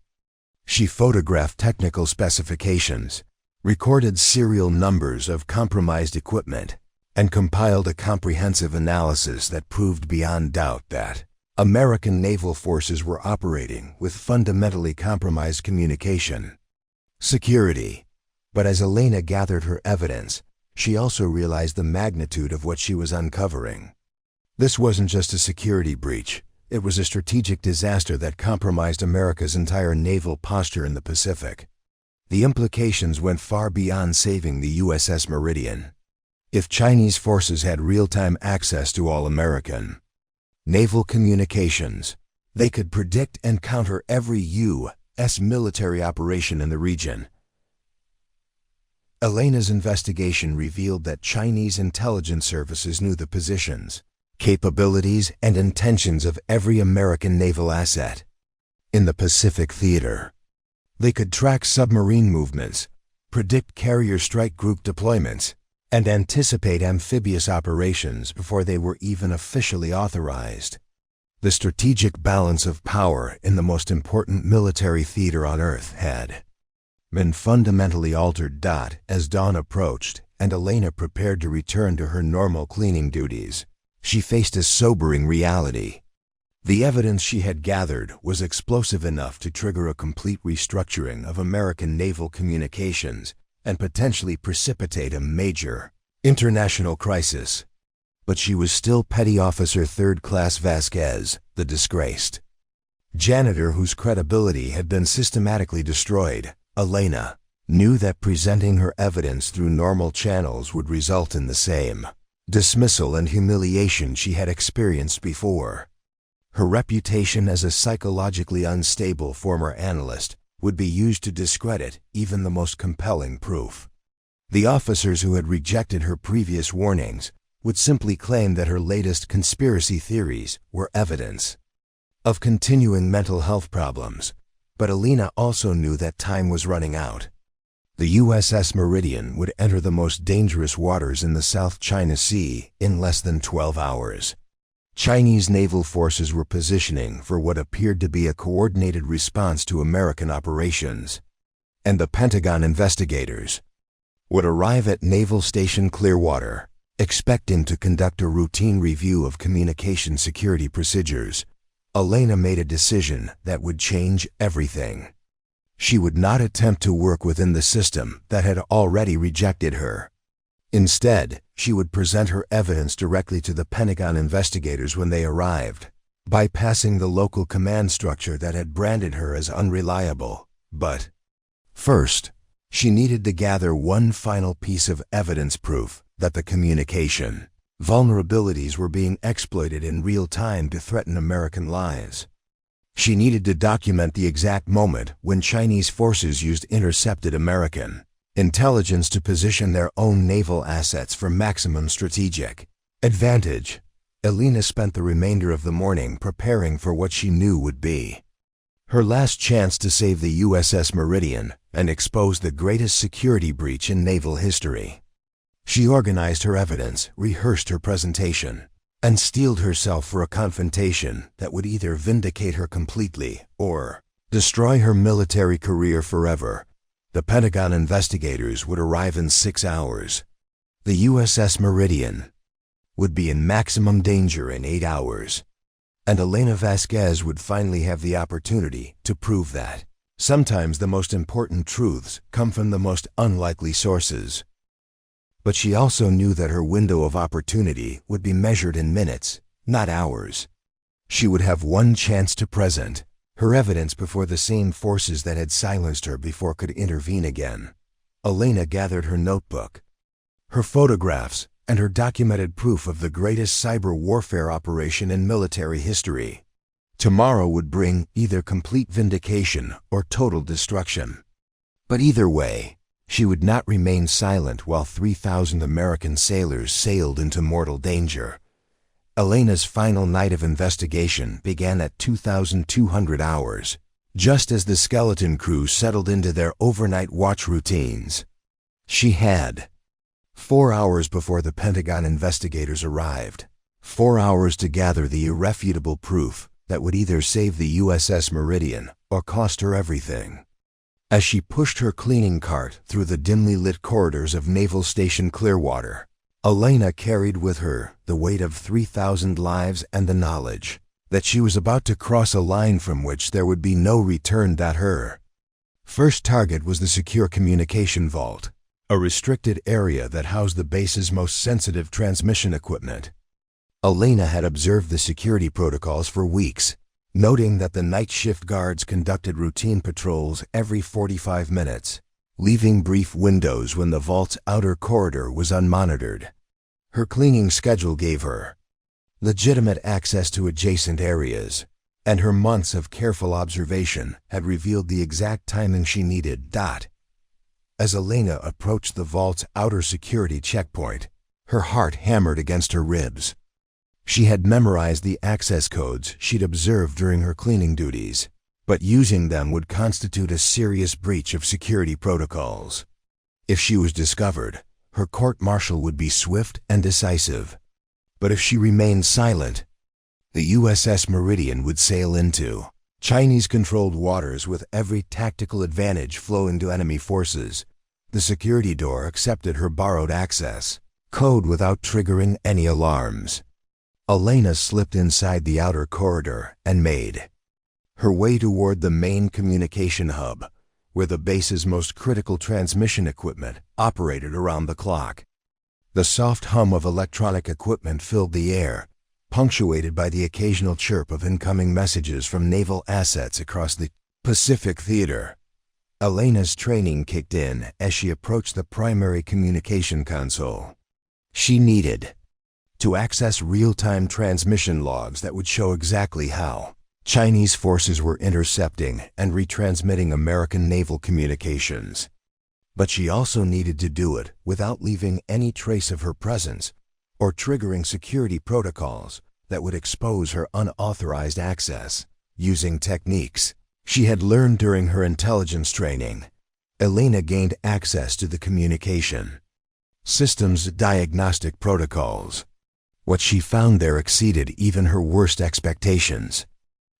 She photographed technical specifications, recorded serial numbers of compromised equipment, and compiled a comprehensive analysis that proved beyond doubt that American naval forces were operating with fundamentally compromised communication security. But as Elena gathered her evidence, she also realized the magnitude of what she was uncovering. This wasn't just a security breach, it was a strategic disaster that compromised America's entire naval posture in the Pacific. The implications went far beyond saving the USS Meridian. If Chinese forces had real-time access to all American naval communications, they could predict and counter every U.S. military operation in the region. Elena's investigation revealed that Chinese intelligence services knew the positions, capabilities, and intentions of every American naval asset in the Pacific theater. They could track submarine movements, predict carrier strike group deployments, and anticipate amphibious operations before they were even officially authorized. The strategic balance of power in the most important military theater on Earth had been fundamentally altered. As dawn approached and Elena prepared to return to her normal cleaning duties, she faced a sobering reality. The evidence she had gathered was explosive enough to trigger a complete restructuring of American naval communications and potentially precipitate a major international crisis. But she was still Petty Officer Third Class Vasquez, the disgraced janitor whose credibility had been systematically destroyed. Elena knew that presenting her evidence through normal channels would result in the same dismissal and humiliation she had experienced before. Her reputation as a psychologically unstable former analyst would be used to discredit even the most compelling proof. The officers who had rejected her previous warnings would simply claim that her latest conspiracy theories were evidence of continuing mental health problems. But Elena also knew that time was running out. The USS Meridian would enter the most dangerous waters in the South China Sea in less than 12 hours. Chinese naval forces were positioning for what appeared to be a coordinated response to American operations, and the Pentagon investigators would arrive at Naval Station Clearwater, expecting to conduct a routine review of communication security procedures. Elena made a decision that would change everything. She would not attempt to work within the system that had already rejected her. Instead, she would present her evidence directly to the Pentagon investigators when they arrived, bypassing the local command structure that had branded her as unreliable. But first, she needed to gather one final piece of evidence, proof that the communication vulnerabilities were being exploited in real time to threaten American lives. She needed to document the exact moment when Chinese forces used intercepted American intelligence to position their own naval assets for maximum strategic advantage. Elena spent the remainder of the morning preparing for what she knew would be her last chance to save the USS Meridian and expose the greatest security breach in naval history. She organized her evidence, rehearsed her presentation, and steeled herself for a confrontation that would either vindicate her completely or destroy her military career forever. The Pentagon investigators would arrive in 6 hours. The USS Meridian would be in maximum danger in 8 hours. And Elena Vasquez would finally have the opportunity to prove that sometimes the most important truths come from the most unlikely sources. But she also knew that her window of opportunity would be measured in minutes, not hours. She would have one chance to present her evidence before the same forces that had silenced her before could intervene again. Elena gathered her notebook, her photographs, and her documented proof of the greatest cyber warfare operation in military history. Tomorrow would bring either complete vindication or total destruction. But either way, she would not remain silent while 3,000 American sailors sailed into mortal danger. Elena's final night of investigation began at 2,200 hours, just as the skeleton crew settled into their overnight watch routines. She had 4 hours before the Pentagon investigators arrived, 4 hours to gather the irrefutable proof that would either save the USS Meridian or cost her everything. As she pushed her cleaning cart through the dimly lit corridors of Naval Station Clearwater, Elena carried with her the weight of 3,000 lives and the knowledge that she was about to cross a line from which there would be no return. Her first target was the secure communication vault, a restricted area that housed the base's most sensitive transmission equipment. Elena had observed the security protocols for weeks, noting that the night shift guards conducted routine patrols every 45 minutes, leaving brief windows when the vault's outer corridor was unmonitored. Her cleaning schedule gave her legitimate access to adjacent areas, and her months of careful observation had revealed the exact timing she needed. As Elena approached the vault's outer security checkpoint, her heart hammered against her ribs. She had memorized the access codes she'd observed during her cleaning duties, but using them would constitute a serious breach of security protocols. If she was discovered, her court-martial would be swift and decisive. But if she remained silent, the USS Meridian would sail into Chinese-controlled waters with every tactical advantage flowing to enemy forces. The security door accepted her borrowed access code without triggering any alarms. Elena slipped inside the outer corridor and made her way toward the main communication hub, where the base's most critical transmission equipment operated around the clock. The soft hum of electronic equipment filled the air, punctuated by the occasional chirp of incoming messages from naval assets across the Pacific Theater. Elena's training kicked in as she approached the primary communication console. She needed to access real-time transmission logs that would show exactly how Chinese forces were intercepting and retransmitting American naval communications. But she also needed to do it without leaving any trace of her presence or triggering security protocols that would expose her unauthorized access. Using techniques she had learned during her intelligence training, Elena gained access to the communication system's diagnostic protocols. What she found there exceeded even her worst expectations.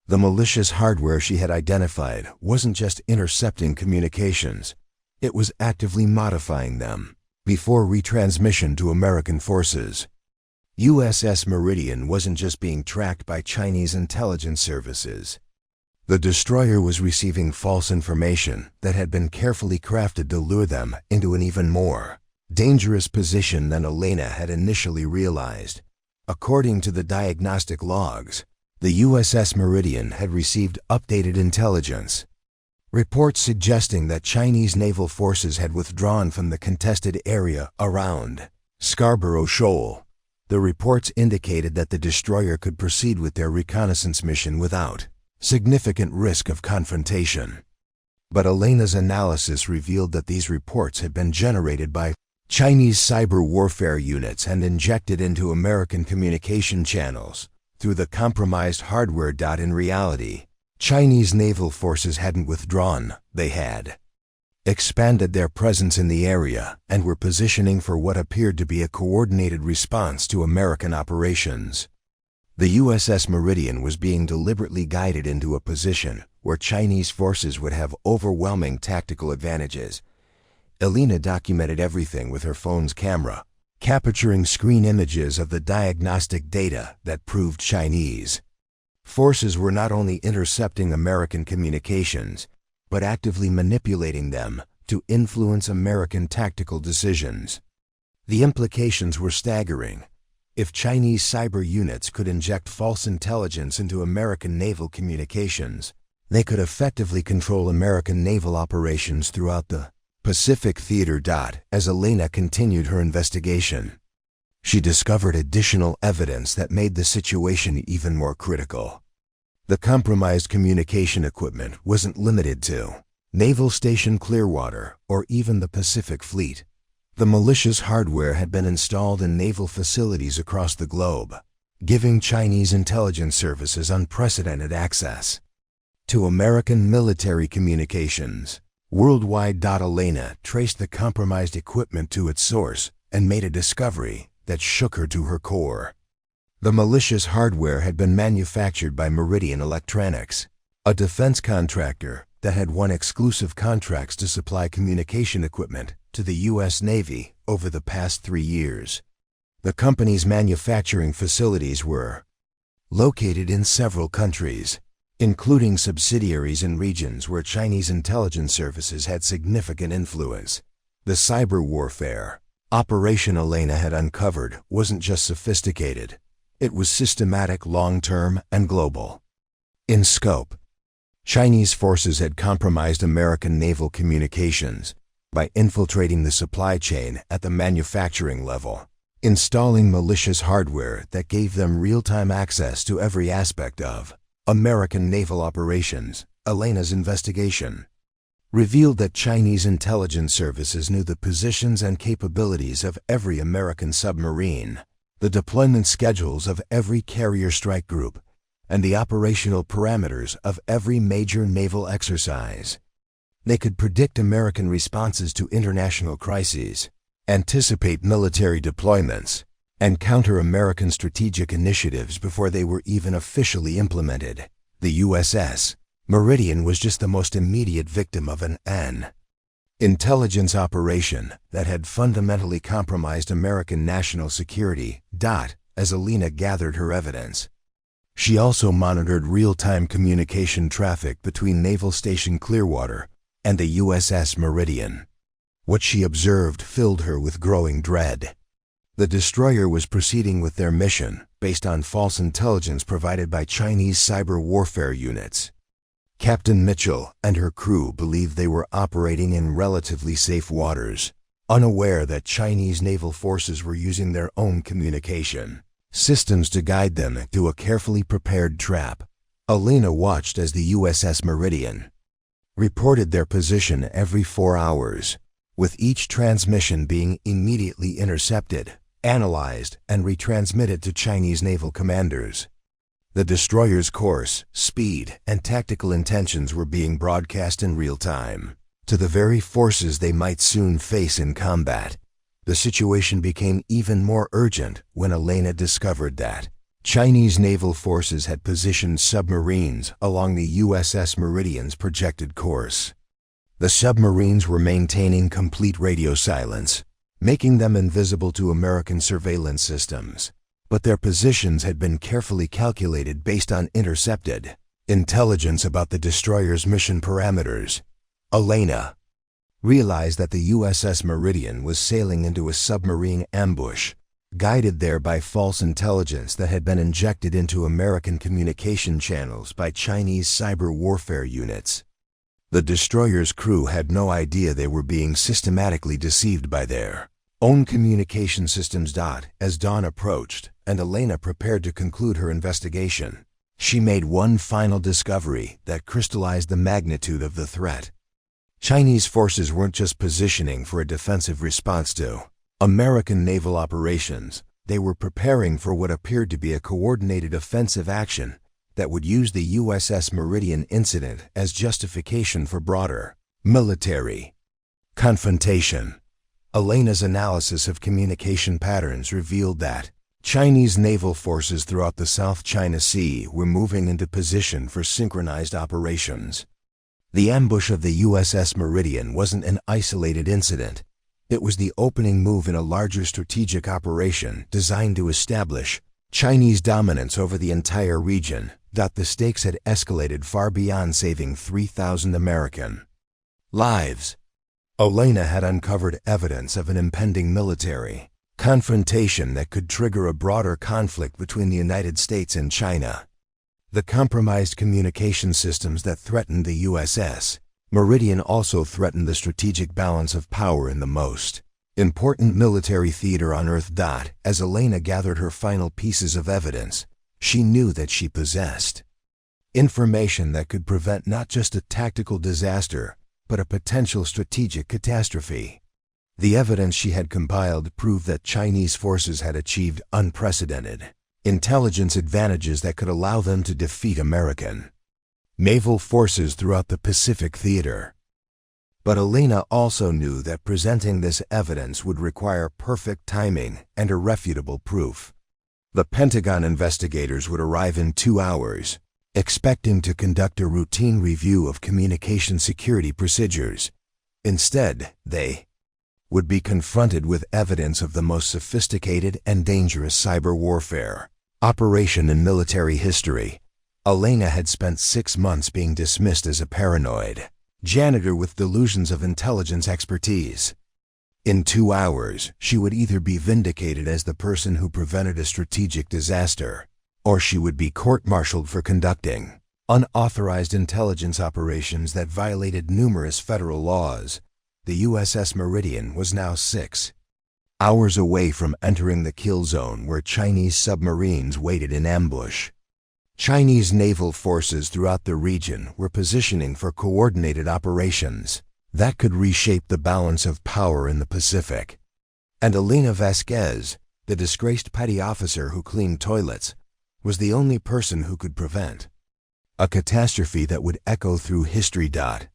The malicious hardware she had identified wasn't just intercepting communications, it was actively modifying them before retransmission to American forces. USS Meridian wasn't just being tracked by Chinese intelligence services. The destroyer was receiving false information that had been carefully crafted to lure them into an even more dangerous position than Elena had initially realized. According to the diagnostic logs, the USS Meridian had received updated intelligence reports suggesting that Chinese naval forces had withdrawn from the contested area around Scarborough Shoal. The reports indicated that the destroyer could proceed with their reconnaissance mission without significant risk of confrontation. But Elena's analysis revealed that these reports had been generated by Chinese cyber warfare units and injected into American communication channels through the compromised hardware. In reality, Chinese naval forces hadn't withdrawn, they had expanded their presence in the area and were positioning for what appeared to be a coordinated response to American operations. The USS Meridian was being deliberately guided into a position where Chinese forces would have overwhelming tactical advantages. Elena documented everything with her phone's camera, capturing screen images of the diagnostic data that proved Chinese forces were not only intercepting American communications, but actively manipulating them to influence American tactical decisions. The implications were staggering. If Chinese cyber units could inject false intelligence into American naval communications, they could effectively control American naval operations throughout the Pacific Theater. As Elena continued her investigation, she discovered additional evidence that made the situation even more critical. The compromised communication equipment wasn't limited to Naval Station Clearwater or even the Pacific Fleet. The malicious hardware had been installed in naval facilities across the globe, giving Chinese intelligence services unprecedented access to American military communications worldwide. Elena traced the compromised equipment to its source and made a discovery that shook her to her core. The malicious hardware had been manufactured by Meridian Electronics, a defense contractor that had won exclusive contracts to supply communication equipment to the U.S. Navy over the past 3 years. The company's manufacturing facilities were located in several countries, including subsidiaries in regions where Chinese intelligence services had significant influence. The cyber warfare operation Elena had uncovered wasn't just sophisticated, it was systematic, long-term, and global in scope. Chinese forces had compromised American naval communications by infiltrating the supply chain at the manufacturing level, installing malicious hardware that gave them real-time access to every aspect of American naval operations. Elena's investigation revealed that Chinese intelligence services knew the positions and capabilities of every American submarine, the deployment schedules of every carrier strike group, and the operational parameters of every major naval exercise. They could predict American responses to international crises, anticipate military deployments, and counter American strategic initiatives before they were even officially implemented. The USS Meridian was just the most immediate victim of an intelligence operation that had fundamentally compromised American national security. As Elena gathered her evidence, she also monitored real-time communication traffic between Naval Station Clearwater and the USS Meridian. What she observed filled her with growing dread. The destroyer was proceeding with their mission based on false intelligence provided by Chinese cyber warfare units. Captain Mitchell and her crew believed they were operating in relatively safe waters, unaware that Chinese naval forces were using their own communication systems to guide them to a carefully prepared trap. Elena watched as the USS Meridian reported their position every 4 hours, with each transmission being immediately intercepted, analyzed, and retransmitted to Chinese naval commanders. The destroyer's course, speed, and tactical intentions were being broadcast in real time to the very forces they might soon face in combat. The situation became even more urgent when Elena discovered that Chinese naval forces had positioned submarines along the USS Meridian's projected course. The submarines were maintaining complete radio silence, making them invisible to American surveillance systems. But their positions had been carefully calculated based on intercepted intelligence about the destroyer's mission parameters. Elena realized that the USS Meridian was sailing into a submarine ambush, guided there by false intelligence that had been injected into American communication channels by Chinese cyber warfare units. The destroyer's crew had no idea they were being systematically deceived by their own communication systems. As dawn approached and Elena prepared to conclude her investigation, she made one final discovery that crystallized the magnitude of the threat. Chinese forces weren't just positioning for a defensive response to American naval operations. They were preparing for what appeared to be a coordinated offensive action that would use the USS Meridian incident as justification for broader military confrontation. Elena's analysis of communication patterns revealed that Chinese naval forces throughout the South China Sea were moving into position for synchronized operations. The ambush of the USS Meridian wasn't an isolated incident. It was the opening move in a larger strategic operation designed to establish Chinese dominance over the entire region. The stakes had escalated far beyond saving 3,000 American lives. Elena had uncovered evidence of an impending military confrontation that could trigger a broader conflict between the United States and China. The compromised communication systems that threatened the USS Meridian also threatened the strategic balance of power in the most important military theater on Earth. As Elena gathered her final pieces of evidence, she knew that she possessed information that could prevent not just a tactical disaster, but a potential strategic catastrophe. The evidence she had compiled proved that Chinese forces had achieved unprecedented intelligence advantages that could allow them to defeat American naval forces throughout the Pacific theater. But Elena also knew that presenting this evidence would require perfect timing and irrefutable proof. The Pentagon investigators would arrive in 2 hours, expecting to conduct a routine review of communication security procedures. Instead, they would be confronted with evidence of the most sophisticated and dangerous cyber warfare operation in military history. Elena had spent 6 months being dismissed as a paranoid janitor with delusions of intelligence expertise. In 2 hours, she would either be vindicated as the person who prevented a strategic disaster, or she would be court-martialed for conducting unauthorized intelligence operations that violated numerous federal laws. The USS Meridian was now 6 hours away from entering the kill zone where Chinese submarines waited in ambush. Chinese naval forces throughout the region were positioning for coordinated operations that could reshape the balance of power in the Pacific. And Elena Vasquez, the disgraced petty officer who cleaned toilets, was the only person who could prevent a catastrophe that would echo through history.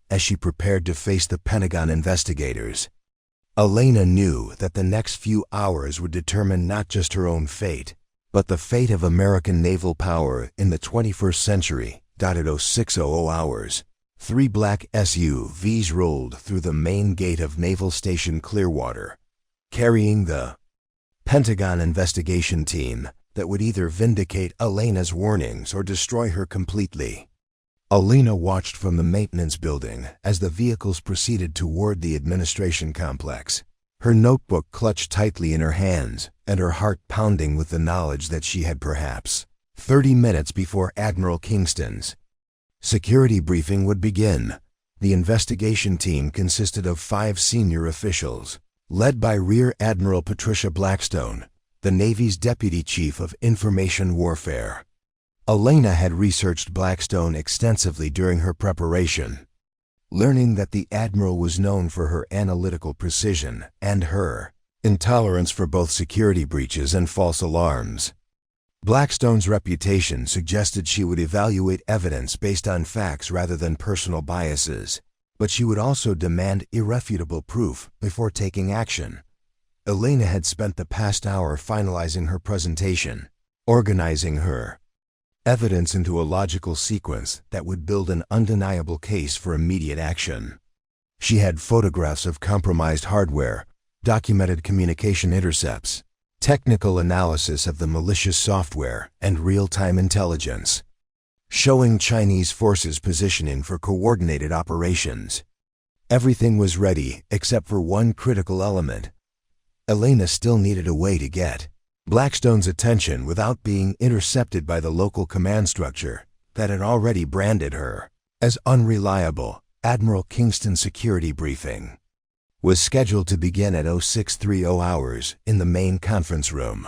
As she prepared to face the Pentagon investigators, Elena knew that the next few hours would determine not just her own fate, but the fate of American naval power in the 21st century. At 0600 hours, 3 black SUVs rolled through the main gate of Naval Station Clearwater, carrying the Pentagon investigation team that would either vindicate Elena's warnings or destroy her completely. Elena watched from the maintenance building as the vehicles proceeded toward the administration complex, her notebook clutched tightly in her hands and her heart pounding with the knowledge that she had perhaps 30 minutes before Admiral Kingston's security briefing would begin. The investigation team consisted of 5 senior officials, led by Rear Admiral Patricia Blackstone, the Navy's Deputy Chief of Information Warfare. Elena had researched Blackstone extensively during her preparation, learning that the Admiral was known for her analytical precision and her intolerance for both security breaches and false alarms. Blackstone's reputation suggested she would evaluate evidence based on facts rather than personal biases, but she would also demand irrefutable proof before taking action. Elena had spent the past hour finalizing her presentation, organizing her evidence into a logical sequence that would build an undeniable case for immediate action. She had photographs of compromised hardware, documented communication intercepts, technical analysis of the malicious software, and real-time intelligence, showing Chinese forces positioning for coordinated operations. Everything was ready except for one critical element. Elena still needed a way to get Blackstone's attention without being intercepted by the local command structure that had already branded her as unreliable. Admiral Kingston's security briefing was scheduled to begin at 0630 hours in the main conference room.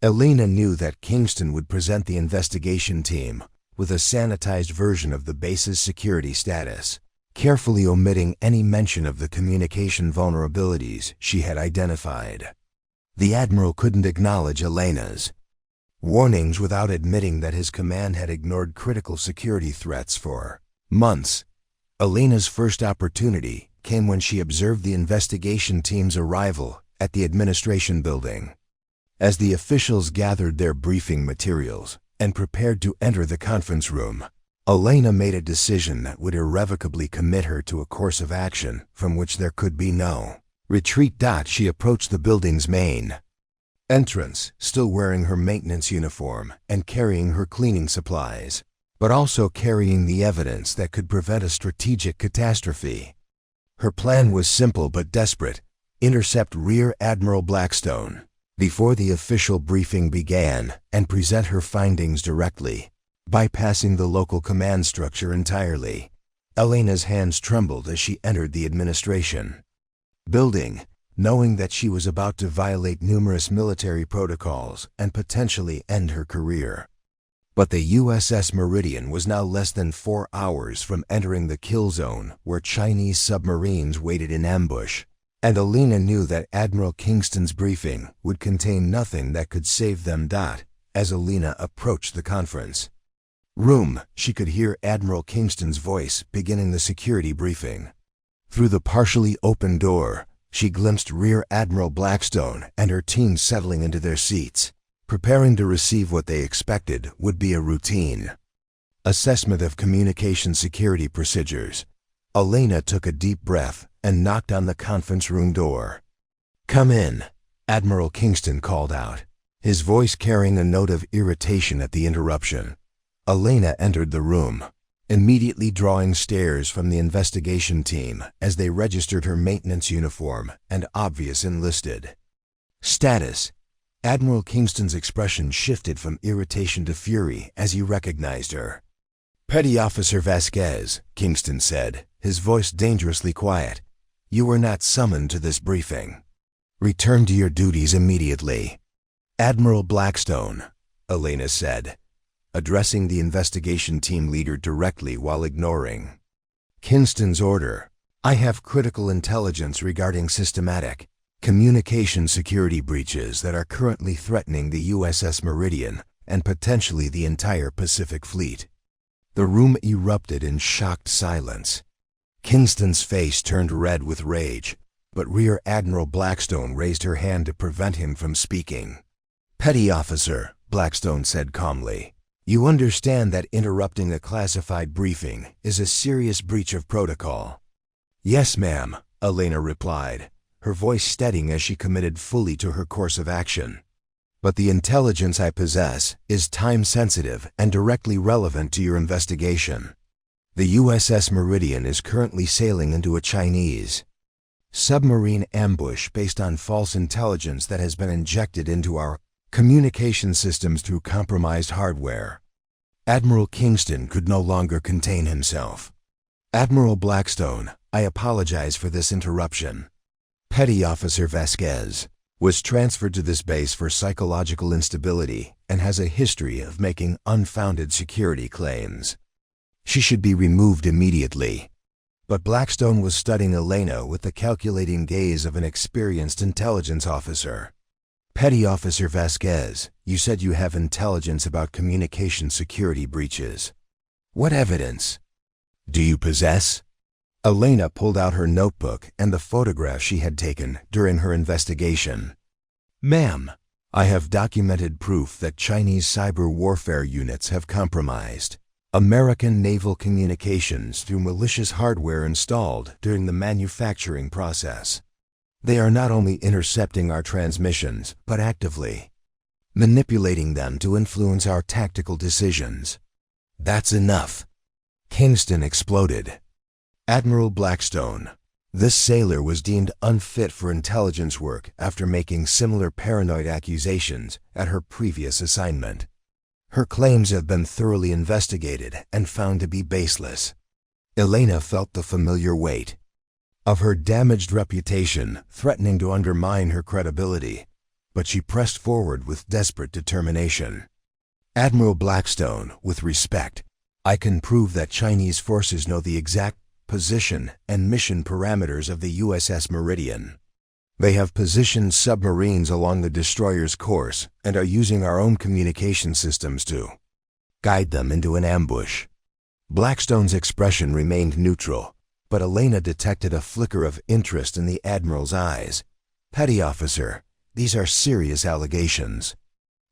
Elena knew that Kingston would present the investigation team with a sanitized version of the base's security status, carefully omitting any mention of the communication vulnerabilities she had identified. The Admiral couldn't acknowledge Elena's warnings without admitting that his command had ignored critical security threats for months. Elena's first opportunity came when she observed the investigation team's arrival at the administration building. As the officials gathered their briefing materials and prepared to enter the conference room, Elena made a decision that would irrevocably commit her to a course of action from which there could be no retreat. She approached the building's main entrance, still wearing her maintenance uniform and carrying her cleaning supplies, but also carrying the evidence that could prevent a strategic catastrophe. Her plan was simple but desperate: intercept Rear Admiral Blackstone before the official briefing began and present her findings directly, bypassing the local command structure entirely. Elena's hands trembled as she entered the administration building, knowing that she was about to violate numerous military protocols and potentially end her career. But the USS Meridian was now less than 4 hours from entering the kill zone where Chinese submarines waited in ambush, and Elena knew that Admiral Kingston's briefing would contain nothing that could save them. As Elena approached the conference room, she could hear Admiral Kingston's voice beginning the security briefing. Through the partially open door, she glimpsed Rear Admiral Blackstone and her team settling into their seats, preparing to receive what they expected would be a routine assessment of communication security procedures. Elena took a deep breath and knocked on the conference room door. "Come in," Admiral Kingston called out, his voice carrying a note of irritation at the interruption. Elena entered the room, immediately drawing stares from the investigation team as they registered her maintenance uniform and obvious enlisted status. Admiral Kingston's expression shifted from irritation to fury as he recognized her. "Petty Officer Vasquez," Kingston said, his voice dangerously quiet, "you were not summoned to this briefing. Return to your duties immediately." "Admiral Blackstone," Elena said, addressing the investigation team leader directly while ignoring Kingston's order. "I have critical intelligence regarding systematic communication security breaches that are currently threatening the USS Meridian and potentially the entire Pacific Fleet." The room erupted in shocked silence. Kingston's face turned red with rage, but Rear Admiral Blackstone raised her hand to prevent him from speaking. "Petty officer," Blackstone said calmly, "you understand that interrupting a classified briefing is a serious breach of protocol." "Yes, ma'am," Elena replied, her voice steadying as she committed fully to her course of action. "But the intelligence I possess is time-sensitive and directly relevant to your investigation. The USS Meridian is currently sailing into a Chinese submarine ambush based on false intelligence that has been injected into our communication systems through compromised hardware." Admiral Kingston could no longer contain himself. "Admiral Blackstone, I apologize for this interruption. Petty Officer Vasquez was transferred to this base for psychological instability and has a history of making unfounded security claims. She should be removed immediately." But Blackstone was studying Elena with the calculating gaze of an experienced intelligence officer. "Petty Officer Vasquez, you said you have intelligence about communication security breaches. What evidence do you possess?" Elena pulled out her notebook and the photographs she had taken during her investigation. "Ma'am, I have documented proof that Chinese cyber warfare units have compromised American naval communications through malicious hardware installed during the manufacturing process. They are not only intercepting our transmissions, but actively manipulating them to influence our tactical decisions." "That's enough," Kingston exploded. "Admiral Blackstone, this sailor was deemed unfit for intelligence work after making similar paranoid accusations at her previous assignment. Her claims have been thoroughly investigated and found to be baseless." Elena felt the familiar weight of her damaged reputation threatening to undermine her credibility, but she pressed forward with desperate determination. "Admiral Blackstone, with respect, I can prove that Chinese forces know the exact position and mission parameters of the USS Meridian. They have positioned submarines along the destroyer's course and are using our own communication systems to guide them into an ambush." Blackstone's expression remained neutral, but Elena detected a flicker of interest in the Admiral's eyes. "Petty officer, these are serious allegations.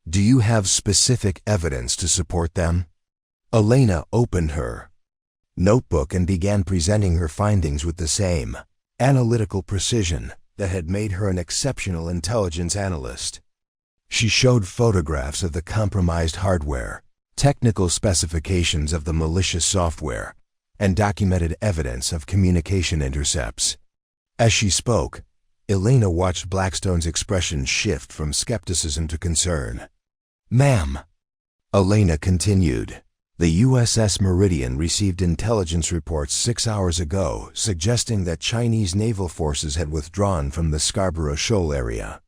Do you have specific evidence to support them?" Elena opened her notebook and began presenting her findings with the same analytical precision that had made her an exceptional intelligence analyst. She showed photographs of the compromised hardware, technical specifications of the malicious software, and documented evidence of communication intercepts. As she spoke, Elena watched Blackstone's expression shift from skepticism to concern. "Ma'am," Elena continued, "the USS Meridian received intelligence reports 6 hours ago suggesting that Chinese naval forces had withdrawn from the Scarborough Shoal area.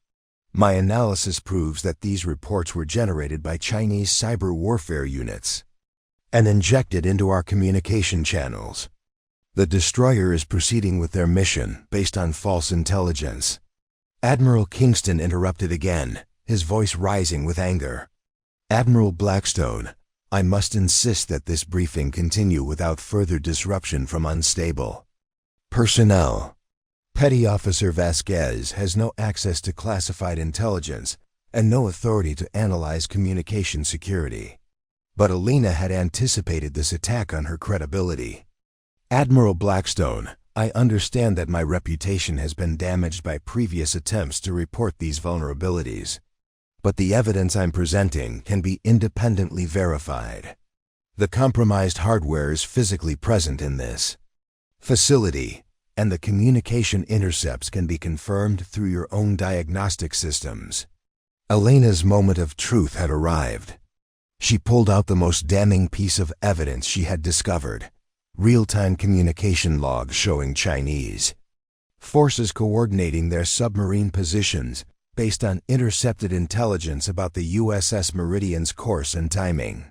My analysis proves that these reports were generated by Chinese cyber warfare units and injected into our communication channels. The destroyer is proceeding with their mission based on false intelligence." Admiral Kingston interrupted again, his voice rising with anger. "Admiral Blackstone, I must insist that this briefing continue without further disruption from unstable personnel. Petty Officer Vasquez has no access to classified intelligence and no authority to analyze communication security." But Elena had anticipated this attack on her credibility. "Admiral Blackstone, I understand that my reputation has been damaged by previous attempts to report these vulnerabilities. But the evidence I'm presenting can be independently verified. The compromised hardware is physically present in this facility, and the communication intercepts can be confirmed through your own diagnostic systems." Elena's moment of truth had arrived. She pulled out the most damning piece of evidence she had discovered: real-time communication logs showing Chinese forces coordinating their submarine positions based on intercepted intelligence about the USS Meridian's course and timing.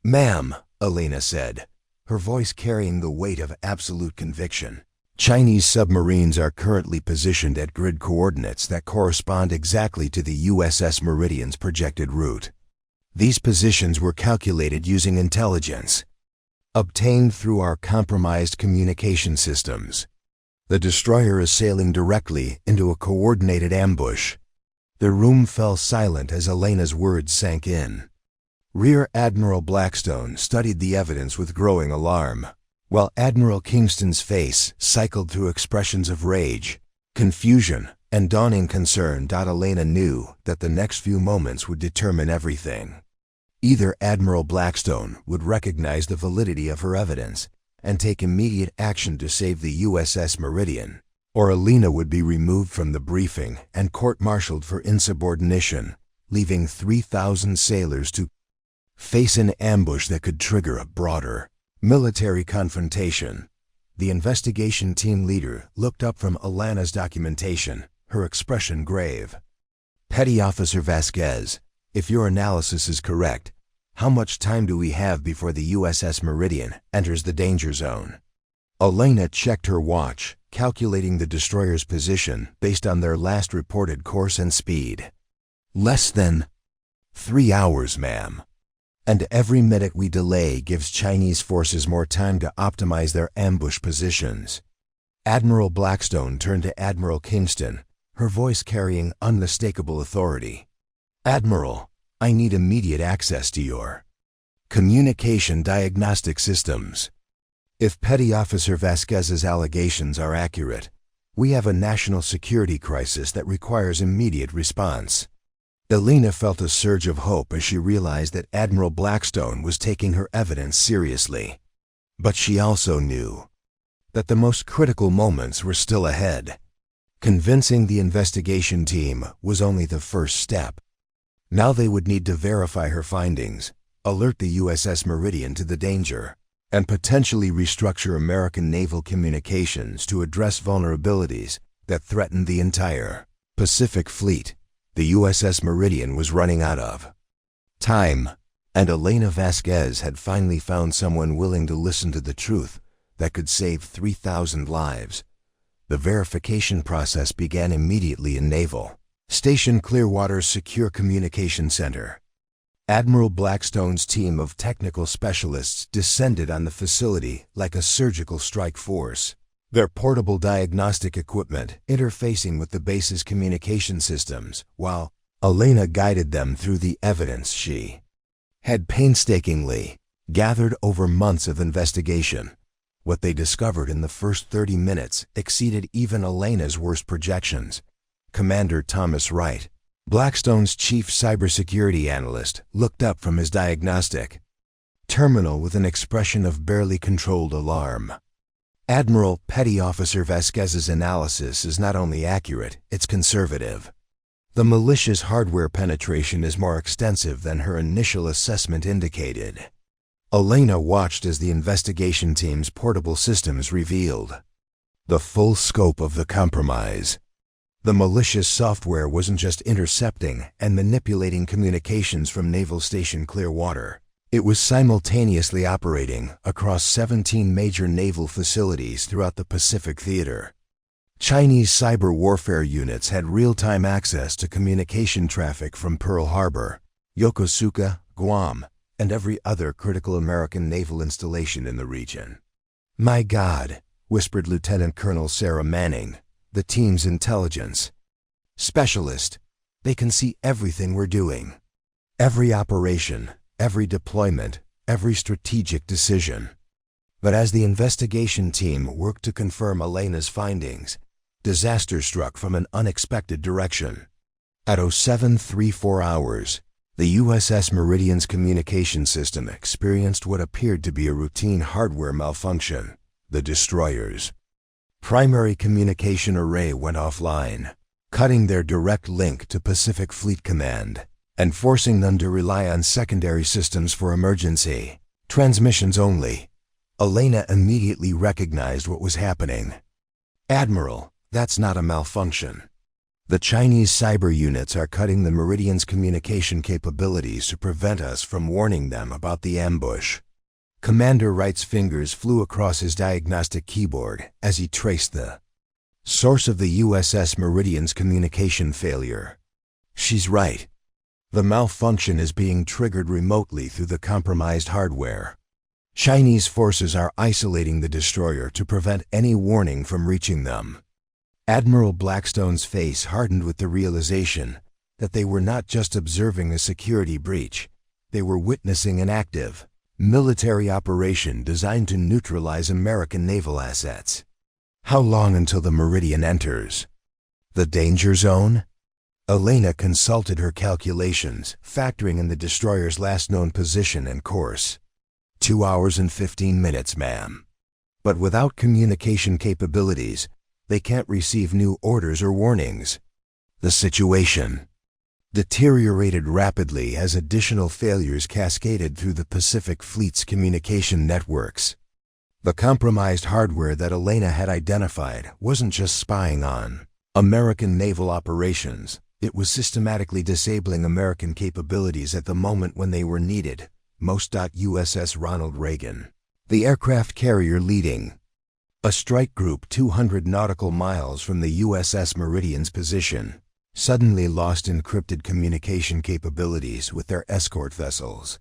"Ma'am," Elena said, her voice carrying the weight of absolute conviction, "Chinese submarines are currently positioned at grid coordinates that correspond exactly to the USS Meridian's projected route. These positions were calculated using intelligence obtained through our compromised communication systems. The destroyer is sailing directly into a coordinated ambush. The room fell silent as Elena's words sank in. Rear Admiral Blackstone studied the evidence with growing alarm, while Admiral Kingston's face cycled through expressions of rage, confusion, and dawning concern. Elena knew that the next few moments would determine everything. Either Admiral Blackstone would recognize the validity of her evidence and take immediate action to save the USS Meridian, or Elena would be removed from the briefing and court-martialed for insubordination, leaving 3,000 sailors to face an ambush that could trigger a broader military confrontation. The investigation team leader looked up from Elena's documentation, her expression grave. "Petty Officer Vasquez, if your analysis is correct, how much time do we have before the USS Meridian enters the danger zone?" Elena checked her watch, calculating the destroyer's position based on their last reported course and speed. "Less than 3 hours, ma'am. And every minute we delay gives Chinese forces more time to optimize their ambush positions." Admiral Blackstone turned to Admiral Kingston, her voice carrying unmistakable authority. "Admiral, I need immediate access to your communication diagnostic systems. If Petty Officer Vasquez's allegations are accurate, we have a national security crisis that requires immediate response." Elena felt a surge of hope as she realized that Admiral Blackstone was taking her evidence seriously. But she also knew that the most critical moments were still ahead. Convincing the investigation team was only the first step. Now they would need to verify her findings, alert the USS Meridian to the danger, and potentially restructure American naval communications to address vulnerabilities that threatened the entire Pacific Fleet. The USS Meridian was running out of time, and Elena Vasquez had finally found someone willing to listen to the truth that could save 3,000 lives. The verification process began immediately in Naval Station Clearwater's Secure Communication Center. Admiral Blackstone's team of technical specialists descended on the facility like a surgical strike force, their portable diagnostic equipment interfacing with the base's communication systems, while Elena guided them through the evidence she had painstakingly gathered over months of investigation. What they discovered in the first 30 minutes exceeded even Elena's worst projections. Commander Thomas Wright, Blackstone's chief cybersecurity analyst, looked up from his diagnostic terminal with an expression of barely controlled alarm. "Admiral, Petty Officer Vasquez's analysis is not only accurate, it's conservative. The malicious hardware penetration is more extensive than her initial assessment indicated." Elena watched as the investigation team's portable systems revealed the full scope of the compromise. The malicious software wasn't just intercepting and manipulating communications from Naval Station Clearwater. It was simultaneously operating across 17 major naval facilities throughout the Pacific Theater. Chinese cyber warfare units had real-time access to communication traffic from Pearl Harbor, Yokosuka, Guam, and every other critical American naval installation in the region. "My God," whispered Lieutenant Colonel Sarah Manning, the team's intelligence specialist. "They can see everything we're doing. Every operation, every deployment, every strategic decision." But as the investigation team worked to confirm Elena's findings, disaster struck from an unexpected direction. At 0734 hours, the USS Meridian's communication system experienced what appeared to be a routine hardware malfunction. The destroyer's primary communication array went offline, cutting their direct link to Pacific Fleet Command and forcing them to rely on secondary systems for emergency transmissions only. Elena immediately recognized what was happening. "Admiral, that's not a malfunction. The Chinese cyber units are cutting the Meridian's communication capabilities to prevent us from warning them about the ambush." Commander Wright's fingers flew across his diagnostic keyboard as he traced the source of the USS Meridian's communication failure. "She's right. The malfunction is being triggered remotely through the compromised hardware." Chinese forces are isolating the destroyer to prevent any warning from reaching them. Admiral Blackstone's face hardened with the realization that they were not just observing a security breach, they were witnessing an active, military operation designed to neutralize American naval assets. How long until the Meridian enters the danger zone? Elena consulted her calculations, factoring in the destroyer's last known position and course. 2 hours and 15 minutes, ma'am. But without communication capabilities, they can't receive new orders or warnings. The situation deteriorated rapidly as additional failures cascaded through the Pacific Fleet's communication networks. The compromised hardware that Elena had identified wasn't just spying on American naval operations, it was systematically disabling American capabilities at the moment when they were needed, most. USS Ronald Reagan, the aircraft carrier leading a strike group 200 nautical miles from the USS Meridian's position, suddenly lost encrypted communication capabilities with their escort vessels.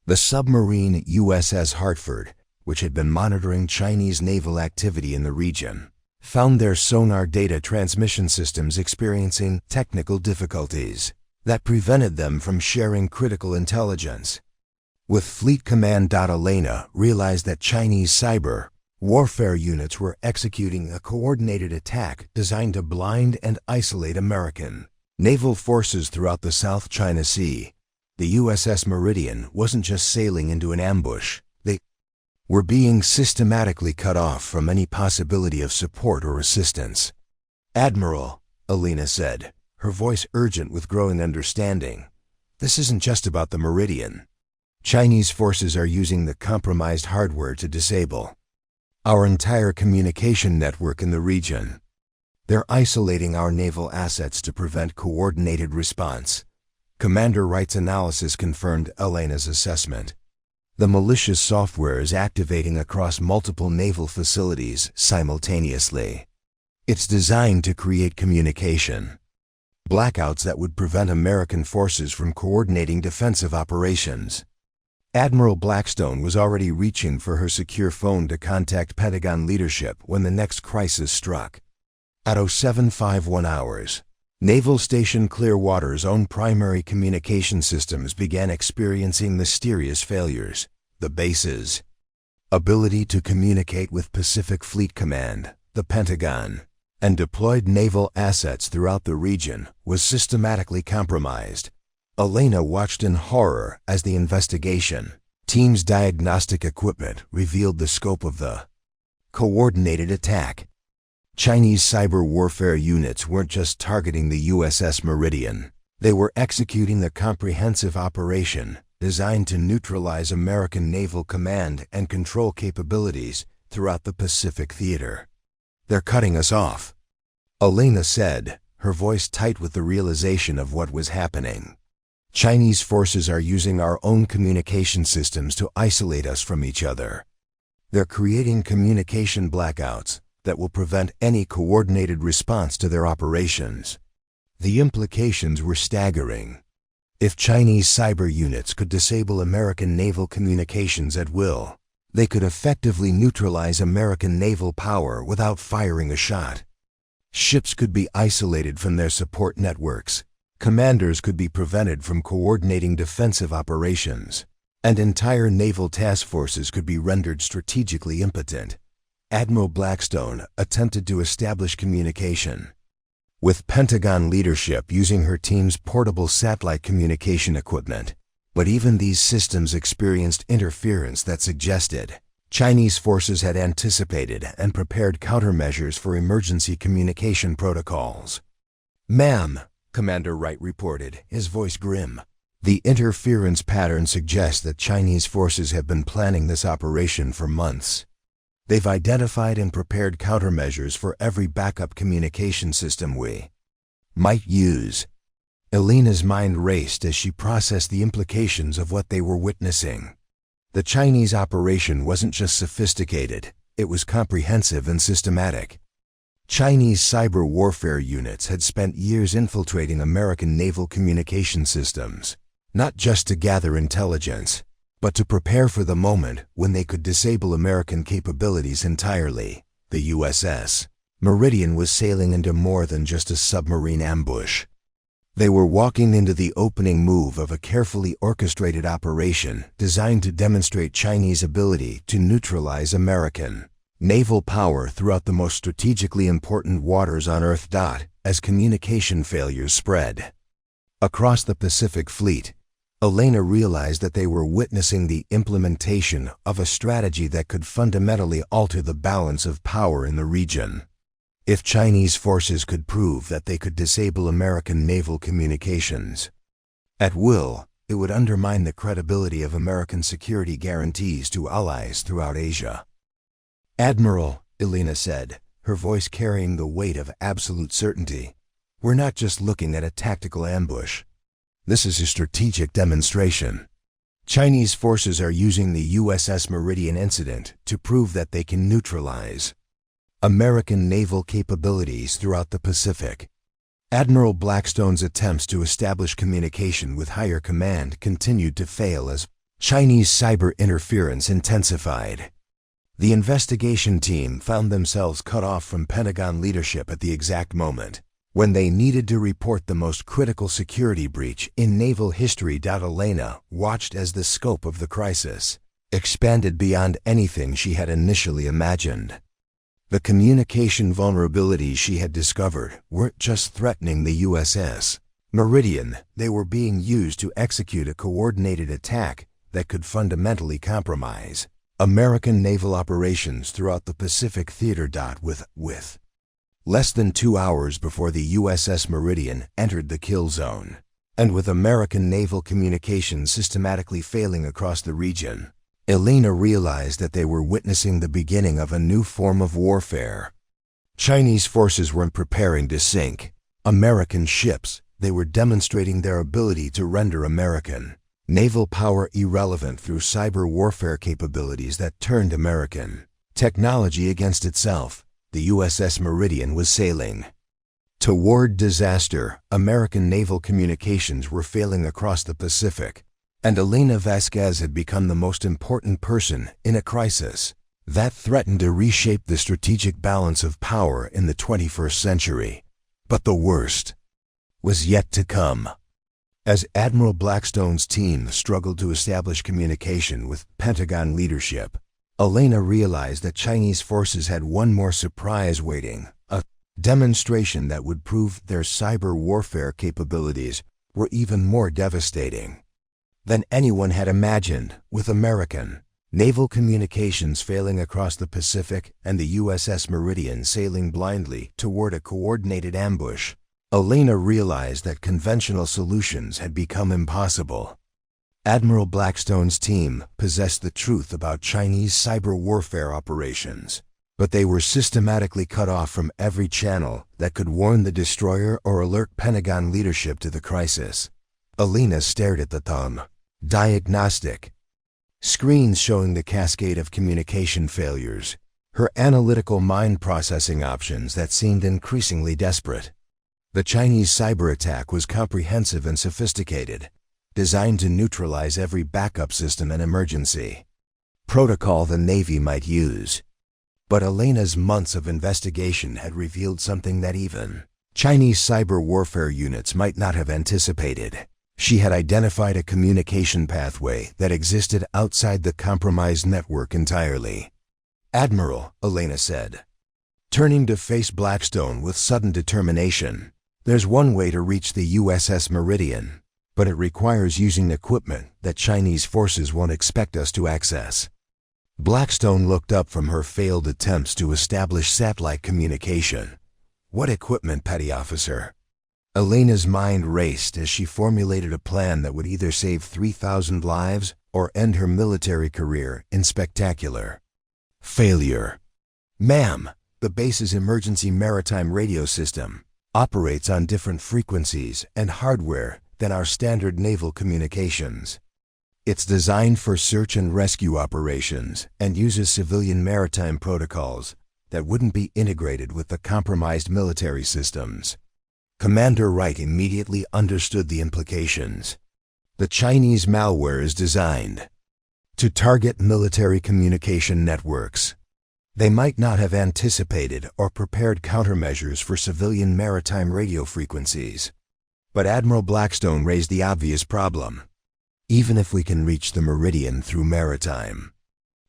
The submarine USS Hartford, which had been monitoring Chinese naval activity in the region, found their sonar data transmission systems experiencing technical difficulties that prevented them from sharing critical intelligence. With Fleet Command, Elena realized that Chinese cyber warfare units were executing a coordinated attack designed to blind and isolate American naval forces throughout the South China Sea. The USS Meridian wasn't just sailing into an ambush, they were being systematically cut off from any possibility of support or assistance. "Admiral," Elena said, her voice urgent with growing understanding, "this isn't just about the Meridian. Chinese forces are using the compromised hardware to disable our entire communication network in the region. They're isolating our naval assets to prevent coordinated response." Commander Wright's analysis confirmed Elena's assessment. The malicious software is activating across multiple naval facilities simultaneously. It's designed to create communication blackouts that would prevent American forces from coordinating defensive operations. Admiral Blackstone was already reaching for her secure phone to contact Pentagon leadership when the next crisis struck. At 0751 hours, Naval Station Clearwater's own primary communication systems began experiencing mysterious failures. The base's ability to communicate with Pacific Fleet Command, the Pentagon, and deployed naval assets throughout the region was systematically compromised. Elena watched in horror as the investigation team's diagnostic equipment revealed the scope of the coordinated attack. Chinese cyber warfare units weren't just targeting the USS Meridian. They were executing the comprehensive operation designed to neutralize American naval command and control capabilities throughout the Pacific theater. "They're cutting us off," Elena said, her voice tight with the realization of what was happening. "Chinese forces are using our own communication systems to isolate us from each other. They're creating communication blackouts that will prevent any coordinated response to their operations." The implications were staggering. If Chinese cyber units could disable American naval communications at will, they could effectively neutralize American naval power without firing a shot. Ships could be isolated from their support networks, commanders could be prevented from coordinating defensive operations, and entire naval task forces could be rendered strategically impotent. Admiral Blackstone attempted to establish communication with Pentagon leadership using her team's portable satellite communication equipment, but even these systems experienced interference that suggested Chinese forces had anticipated and prepared countermeasures for emergency communication protocols. "Ma'am," Commander Wright reported, his voice grim, "the interference pattern suggests that Chinese forces have been planning this operation for months. They've identified and prepared countermeasures for every backup communication system we might use." Elena's mind raced as she processed the implications of what they were witnessing. The Chinese operation wasn't just sophisticated, it was comprehensive and systematic. Chinese cyber warfare units had spent years infiltrating American naval communication systems, not just to gather intelligence, but to prepare for the moment when they could disable American capabilities entirely. The USS Meridian was sailing into more than just a submarine ambush. They were walking into the opening move of a carefully orchestrated operation designed to demonstrate Chinese ability to neutralize American naval power throughout the most strategically important waters on Earth. As communication failures spread across the Pacific Fleet, Elena realized that they were witnessing the implementation of a strategy that could fundamentally alter the balance of power in the region. If Chinese forces could prove that they could disable American naval communications at will, it would undermine the credibility of American security guarantees to allies throughout Asia. "Admiral," Elena said, her voice carrying the weight of absolute certainty, "we're not just looking at a tactical ambush. This is a strategic demonstration. Chinese forces are using the USS Meridian incident to prove that they can neutralize American naval capabilities throughout the Pacific." Admiral Blackstone's attempts to establish communication with higher command continued to fail as Chinese cyber interference intensified. The investigation team found themselves cut off from Pentagon leadership at the exact moment when they needed to report the most critical security breach in naval history. Elena watched as the scope of the crisis expanded beyond anything she had initially imagined. The communication vulnerabilities she had discovered weren't just threatening the USS Meridian, they were being used to execute a coordinated attack that could fundamentally compromise American naval operations throughout the Pacific theater. With less than 2 hours before the USS Meridian entered the kill zone, and with American naval communications systematically failing across the region, Elena realized that they were witnessing the beginning of a new form of warfare. Chinese forces weren't preparing to sink American ships, they were demonstrating their ability to render American naval power irrelevant through cyber warfare capabilities that turned American technology against itself. The USS Meridian was sailing toward disaster. American naval communications were failing across the Pacific, and Elena Vasquez had become the most important person in a crisis that threatened to reshape the strategic balance of power in the 21st century. But the worst was yet to come. As Admiral Blackstone's team struggled to establish communication with Pentagon leadership, Elena realized that Chinese forces had one more surprise waiting, a demonstration that would prove their cyber warfare capabilities were even more devastating than anyone had imagined. With American naval communications failing across the Pacific and the USS Meridian sailing blindly toward a coordinated ambush, Elena realized that conventional solutions had become impossible. Admiral Blackstone's team possessed the truth about Chinese cyber warfare operations, but they were systematically cut off from every channel that could warn the destroyer or alert Pentagon leadership to the crisis. Elena stared at the diagnostic screens showing the cascade of communication failures, her analytical mind processing options that seemed increasingly desperate. The Chinese cyber attack was comprehensive and sophisticated, designed to neutralize every backup system and emergency protocol the Navy might use. But Elena's months of investigation had revealed something that even Chinese cyber warfare units might not have anticipated. She had identified a communication pathway that existed outside the compromised network entirely. "Admiral," Elena said, turning to face Blackstone with sudden determination, "there's one way to reach the USS Meridian, but it requires using equipment that Chinese forces won't expect us to access." Blackstone looked up from her failed attempts to establish satellite communication. "What equipment, petty officer?" Elena's mind raced as she formulated a plan that would either save 3,000 lives or end her military career in spectacular failure. "Ma'am, the base's emergency maritime radio system operates on different frequencies and hardware than our standard naval communications. It's designed for search and rescue operations and uses civilian maritime protocols that wouldn't be integrated with the compromised military systems." Commander Wright immediately understood the implications. "The Chinese malware is designed to target military communication networks. They might not have anticipated or prepared countermeasures for civilian maritime radio frequencies. But Admiral Blackstone raised the obvious problem. Even if we can reach the meridian through maritime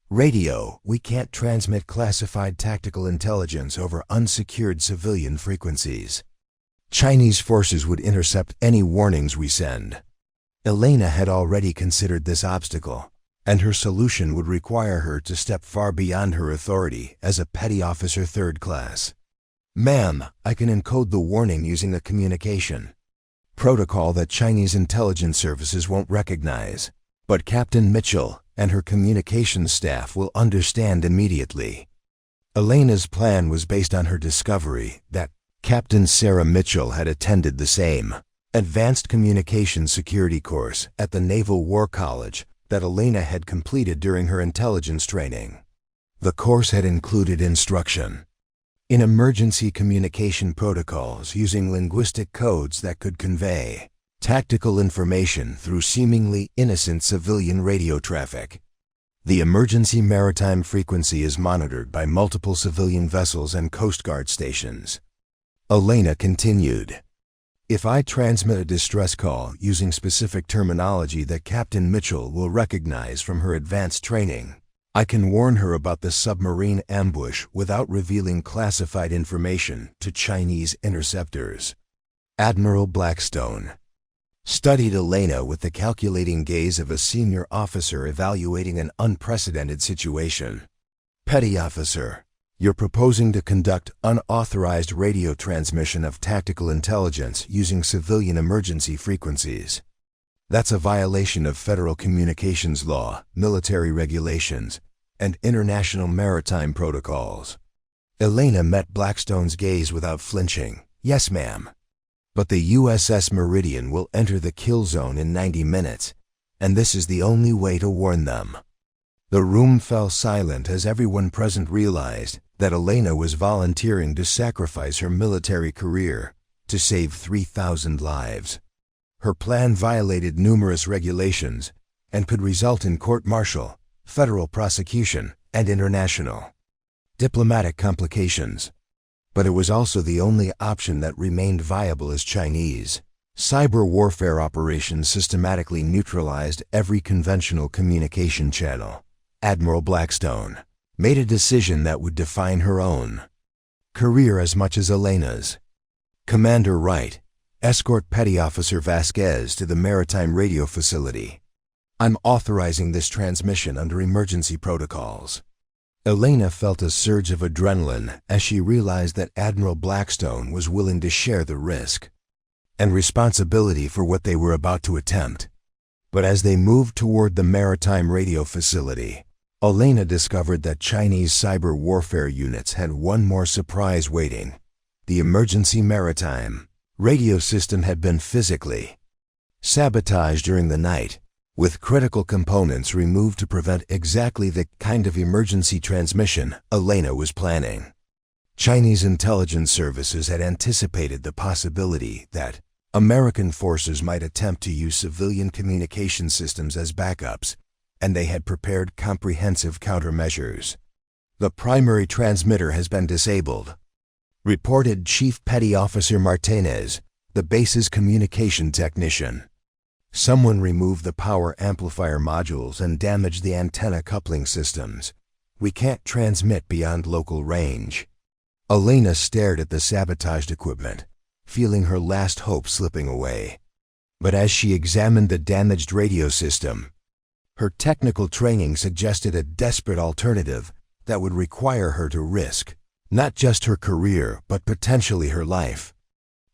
radio, we can't transmit classified tactical intelligence over unsecured civilian frequencies. Chinese forces would intercept any warnings we send. Elena had already considered this obstacle, and her solution would require her to step far beyond her authority as a petty officer third class. "Ma'am, I can encode the warning using a communication protocol that Chinese intelligence services won't recognize, but Captain Mitchell and her communications staff will understand immediately." Elena's plan was based on her discovery that Captain Sarah Mitchell had attended the same advanced communications security course at the Naval War College that Elena had completed during her intelligence training. The course had included instruction in emergency communication protocols using linguistic codes that could convey tactical information through seemingly innocent civilian radio traffic. The emergency maritime frequency is monitored by multiple civilian vessels and Coast Guard stations. Elena continued, "If I transmit a distress call using specific terminology that Captain Mitchell will recognize from her advanced training, I can warn her about the submarine ambush without revealing classified information to Chinese interceptors." Admiral Blackstone studied Elena with the calculating gaze of a senior officer evaluating an unprecedented situation. "Petty officer, you're proposing to conduct unauthorized radio transmission of tactical intelligence using civilian emergency frequencies. That's a violation of federal communications law, military regulations, and international maritime protocols." Elena met Blackstone's gaze without flinching. "Yes, ma'am. But the USS Meridian will enter the kill zone in 90 minutes, and this is the only way to warn them." The room fell silent as everyone present realized that Elena was volunteering to sacrifice her military career to save 3,000 lives. Her plan violated numerous regulations and could result in court-martial, federal prosecution, and international diplomatic complications. But it was also the only option that remained viable as Chinese cyber warfare operations systematically neutralized every conventional communication channel. Admiral Blackstone made a decision that would define her own career as much as Elena's. "Commander Wright, escort Petty Officer Vasquez to the maritime radio facility. I'm authorizing this transmission under emergency protocols." Elena felt a surge of adrenaline as she realized that Admiral Blackstone was willing to share the risk and responsibility for what they were about to attempt. But as they moved toward the maritime radio facility, Elena discovered that Chinese cyber warfare units had one more surprise waiting. The emergency maritime radio system had been physically sabotaged during the night, with critical components removed to prevent exactly the kind of emergency transmission Elena was planning. Chinese intelligence services had anticipated the possibility that American forces might attempt to use civilian communication systems as backups, and they had prepared comprehensive countermeasures. "The primary transmitter has been disabled," reported Chief Petty Officer Martinez, the base's communication technician. "Someone removed the power amplifier modules and damaged the antenna coupling systems. We can't transmit beyond local range." Elena stared at the sabotaged equipment, feeling her last hope slipping away. But as she examined the damaged radio system, her technical training suggested a desperate alternative that would require her to risk not just her career, but potentially her life.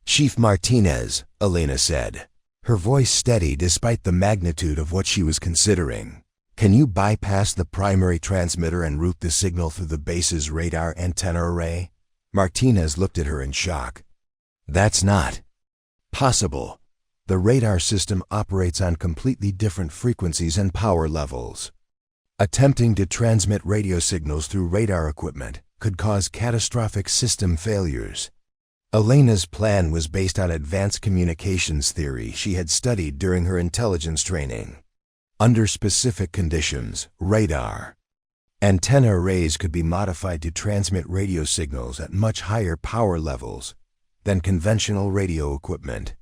"Chief Martinez," Elena said, her voice steady despite the magnitude of what she was considering, "can you bypass the primary transmitter and route the signal through the base's radar antenna array?" Martinez looked at her in shock. "That's not possible. The radar system operates on completely different frequencies and power levels. Attempting to transmit radio signals through radar equipment could cause catastrophic system failures." Elena's plan was based on advanced communications theory she had studied during her intelligence training. Under specific conditions, radar antenna arrays could be modified to transmit radio signals at much higher power levels than conventional radio equipment.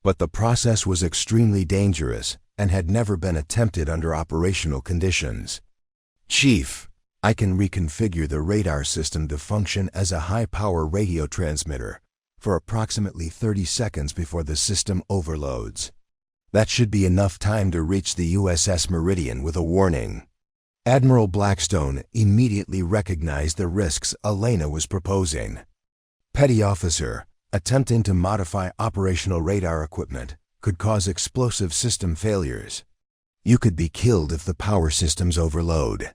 But the process was extremely dangerous and had never been attempted under operational conditions. Chief, I can reconfigure the radar system to function as a high-power radio transmitter for approximately 30 seconds before the system overloads. That should be enough time to reach the USS Meridian with a warning. Admiral Blackstone immediately recognized the risks Elena was proposing. Petty officer, attempting to modify operational radar equipment could cause explosive system failures. You could be killed if the power systems overload.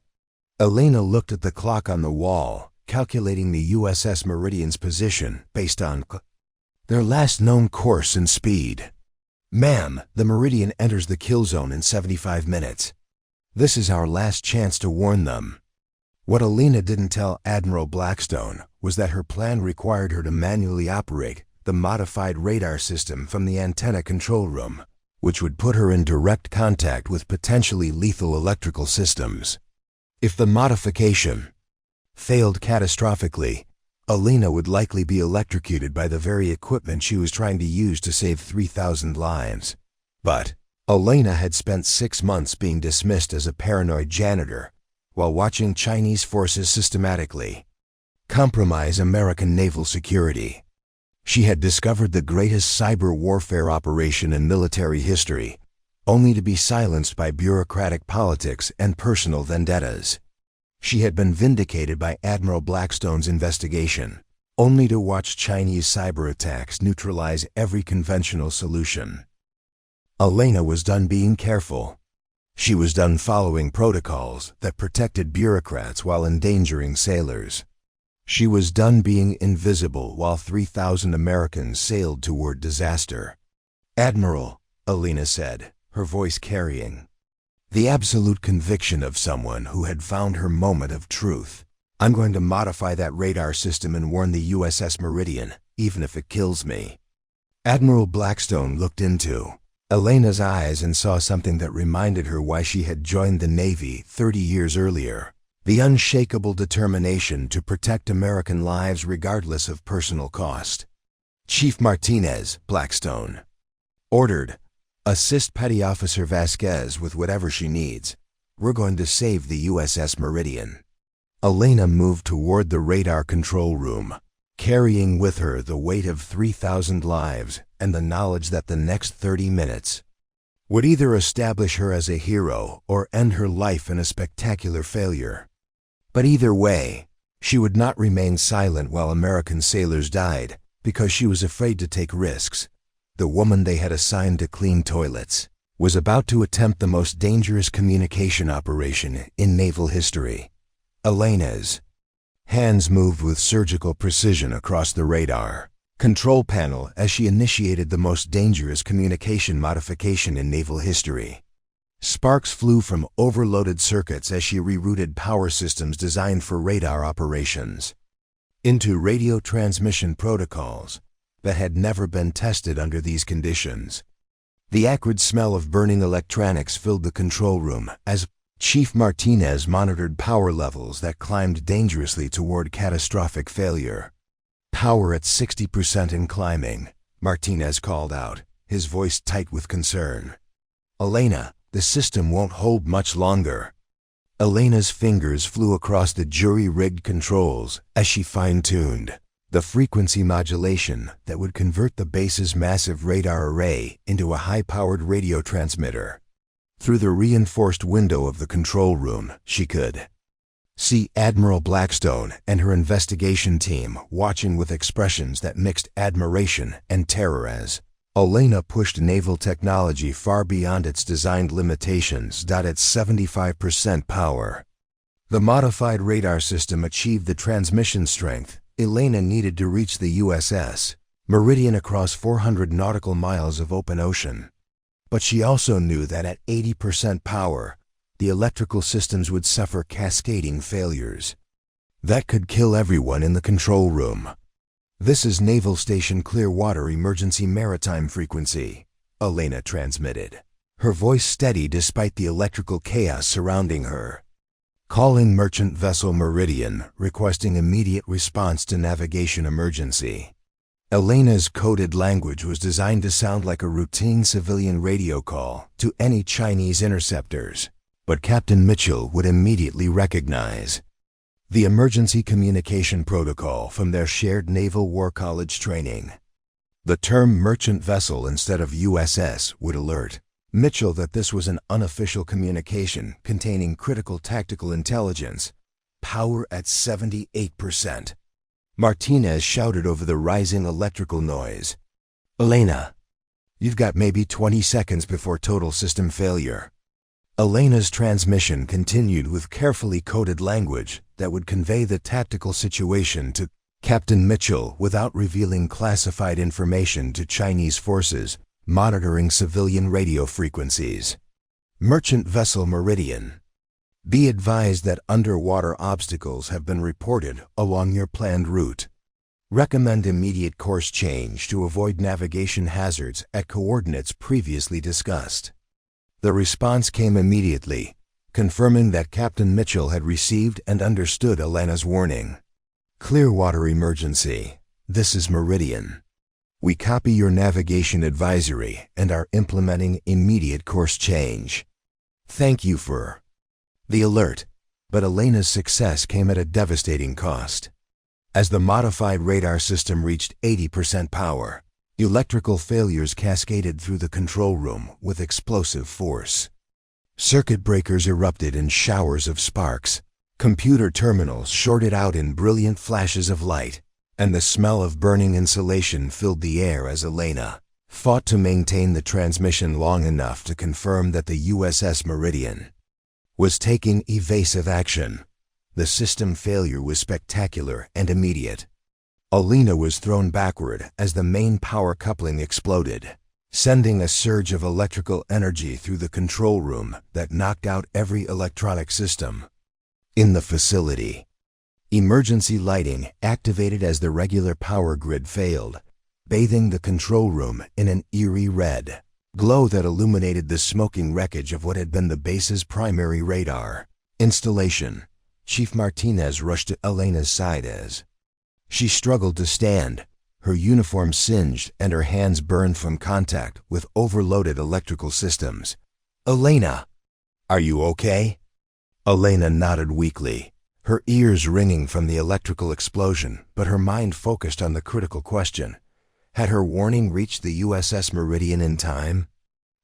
Elena looked at the clock on the wall, calculating the USS Meridian's position based on their last known course and speed. Ma'am, the Meridian enters the kill zone in 75 minutes. This is our last chance to warn them. What Elena didn't tell Admiral Blackstone was that her plan required her to manually operate the modified radar system from the antenna control room, which would put her in direct contact with potentially lethal electrical systems. If the modification failed catastrophically, Elena would likely be electrocuted by the very equipment she was trying to use to save 3,000 lives. But Elena had spent 6 months being dismissed as a paranoid janitor while watching Chinese forces systematically compromise American naval security. She had discovered the greatest cyber warfare operation in military history, only to be silenced by bureaucratic politics and personal vendettas. She had been vindicated by Admiral Blackstone's investigation, only to watch Chinese cyber attacks neutralize every conventional solution. Elena was done being careful. She was done following protocols that protected bureaucrats while endangering sailors. She was done being invisible while 3,000 Americans sailed toward disaster. "Admiral," Elena said, her voice carrying the absolute conviction of someone who had found her moment of truth. "I'm going to modify that radar system and warn the USS Meridian, even if it kills me." Admiral Blackstone looked into Elena's eyes and saw something that reminded her why she had joined the Navy 30 years earlier: the unshakable determination to protect American lives regardless of personal cost. "Chief Martinez," Blackstone ordered, "assist Petty Officer Vasquez with whatever she needs. We're going to save the USS Meridian." Elena moved toward the radar control room, carrying with her the weight of 3,000 lives and the knowledge that the next 30 minutes would either establish her as a hero or end her life in a spectacular failure. But either way, she would not remain silent while American sailors died because she was afraid to take risks. The woman they had assigned to clean toilets was about to attempt the most dangerous communication operation in naval history. Elena's hands moved with surgical precision across the radar control panel as she initiated the most dangerous communication modification in naval history. Sparks flew from overloaded circuits as she rerouted power systems designed for radar operations into radio transmission protocols that had never been tested under these conditions. The acrid smell of burning electronics filled the control room as Chief Martinez monitored power levels that climbed dangerously toward catastrophic failure. "Power at 60% and climbing," Martinez called out, his voice tight with concern. "Elena, the system won't hold much longer." Elena's fingers flew across the jury-rigged controls as she fine-tuned the frequency modulation that would convert the base's massive radar array into a high-powered radio transmitter. Through the reinforced window of the control room, she could see Admiral Blackstone and her investigation team watching with expressions that mixed admiration and terror as Elena pushed naval technology far beyond its designed limitations. At 75% power, the modified radar system achieved the transmission strength Elena needed to reach the USS Meridian across 400 nautical miles of open ocean. But she also knew that at 80% power, the electrical systems would suffer cascading failures that could kill everyone in the control room. "This is Naval Station Clearwater Emergency Maritime Frequency," Elena transmitted. her voice steady despite the electrical chaos surrounding her. Calling merchant vessel Meridian, requesting immediate response to navigation emergency. Elena's coded language was designed to sound like a routine civilian radio call to any Chinese interceptors, but Captain Mitchell would immediately recognize the emergency communication protocol from their shared Naval War College training. The term merchant vessel instead of USS would alert Mitchell that this was an unofficial communication containing critical tactical intelligence, power at 78%. Martinez shouted over the rising electrical noise. "Elena, you've got maybe 20 seconds before total system failure." Elena's transmission continued with carefully coded language that would convey the tactical situation to Captain Mitchell without revealing classified information to Chinese forces monitoring civilian radio frequencies. Merchant vessel Meridian. Be advised that underwater obstacles have been reported along your planned route. Recommend immediate course change to avoid navigation hazards at coordinates previously discussed. The response came immediately, confirming that Captain Mitchell had received and understood Elena's warning. Clearwater emergency. This is Meridian. We copy your navigation advisory and are implementing immediate course change. Thank you for the alert, but Elena's success came at a devastating cost. As the modified radar system reached 80% power, electrical failures cascaded through the control room with explosive force. Circuit breakers erupted in showers of sparks, computer terminals shorted out in brilliant flashes of light, and the smell of burning insulation filled the air as Elena fought to maintain the transmission long enough to confirm that the USS Meridian was taking evasive action. The system failure was spectacular and immediate. Elena was thrown backward as the main power coupling exploded, sending a surge of electrical energy through the control room that knocked out every electronic system in the facility. Emergency lighting activated as the regular power grid failed, bathing the control room in an eerie red glow that illuminated the smoking wreckage of what had been the base's primary radar installation. Chief Martinez rushed to Elena's side as she struggled to stand, her uniform singed and her hands burned from contact with overloaded electrical systems. "Elena, are you okay?" Elena nodded weakly, her ears ringing from the electrical explosion, but her mind focused on the critical question. Had her warning reached the USS Meridian in time?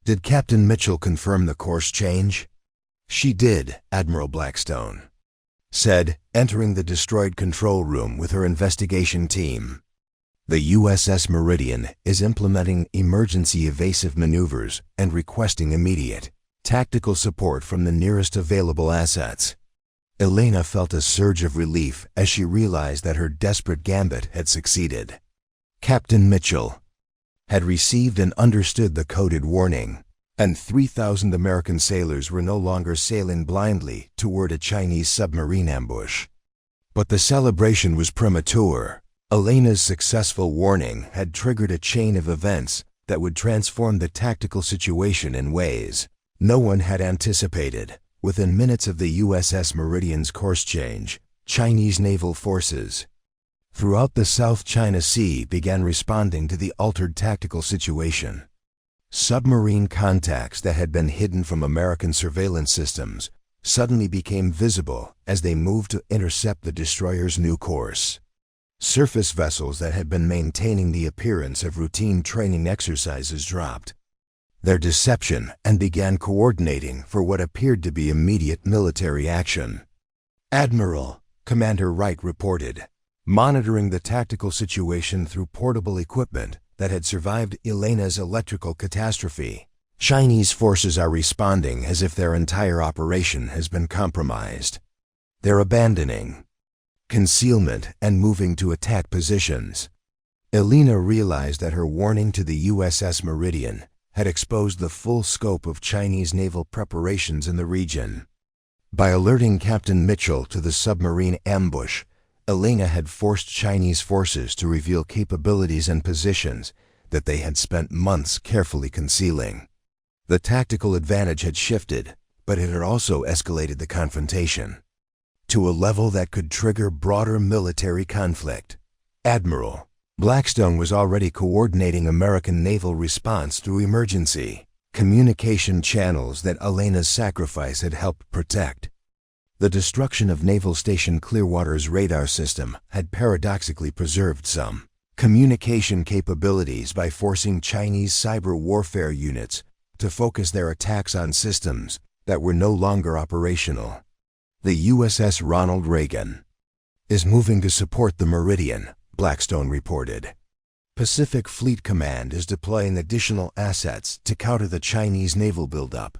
Did Captain Mitchell confirm the course change? "She did," Admiral Blackstone said, entering the destroyed control room with her investigation team. "The USS Meridian is implementing emergency evasive maneuvers and requesting immediate tactical support from the nearest available assets." Elena felt a surge of relief as she realized that her desperate gambit had succeeded. Captain Mitchell had received and understood the coded warning, and 3,000 American sailors were no longer sailing blindly toward a Chinese submarine ambush. But the celebration was premature. Elena's successful warning had triggered a chain of events that would transform the tactical situation in ways no one had anticipated. Within minutes of the USS Meridian's course change, Chinese naval forces throughout the South China Sea began responding to the altered tactical situation. Submarine contacts that had been hidden from American surveillance systems suddenly became visible as they moved to intercept the destroyer's new course. Surface vessels that had been maintaining the appearance of routine training exercises dropped their deception and began coordinating for what appeared to be immediate military action. "Admiral," Commander Wright reported, monitoring the tactical situation through portable equipment that had survived Elena's electrical catastrophe. "Chinese forces are responding as if their entire operation has been compromised. They're abandoning concealment and moving to attack positions." Elena realized that her warning to the USS Meridian had exposed the full scope of Chinese naval preparations in the region. By alerting Captain Mitchell to the submarine ambush, Elena had forced Chinese forces to reveal capabilities and positions that they had spent months carefully concealing. The tactical advantage had shifted, but it had also escalated the confrontation to a level that could trigger broader military conflict. Admiral Blackstone was already coordinating American naval response through emergency communication channels that Elena's sacrifice had helped protect. The destruction of Naval Station Clearwater's radar system had paradoxically preserved some communication capabilities by forcing Chinese cyber warfare units to focus their attacks on systems that were no longer operational. The USS Ronald Reagan is moving to support the Meridian, Blackstone reported. Pacific Fleet Command is deploying additional assets to counter the Chinese naval buildup.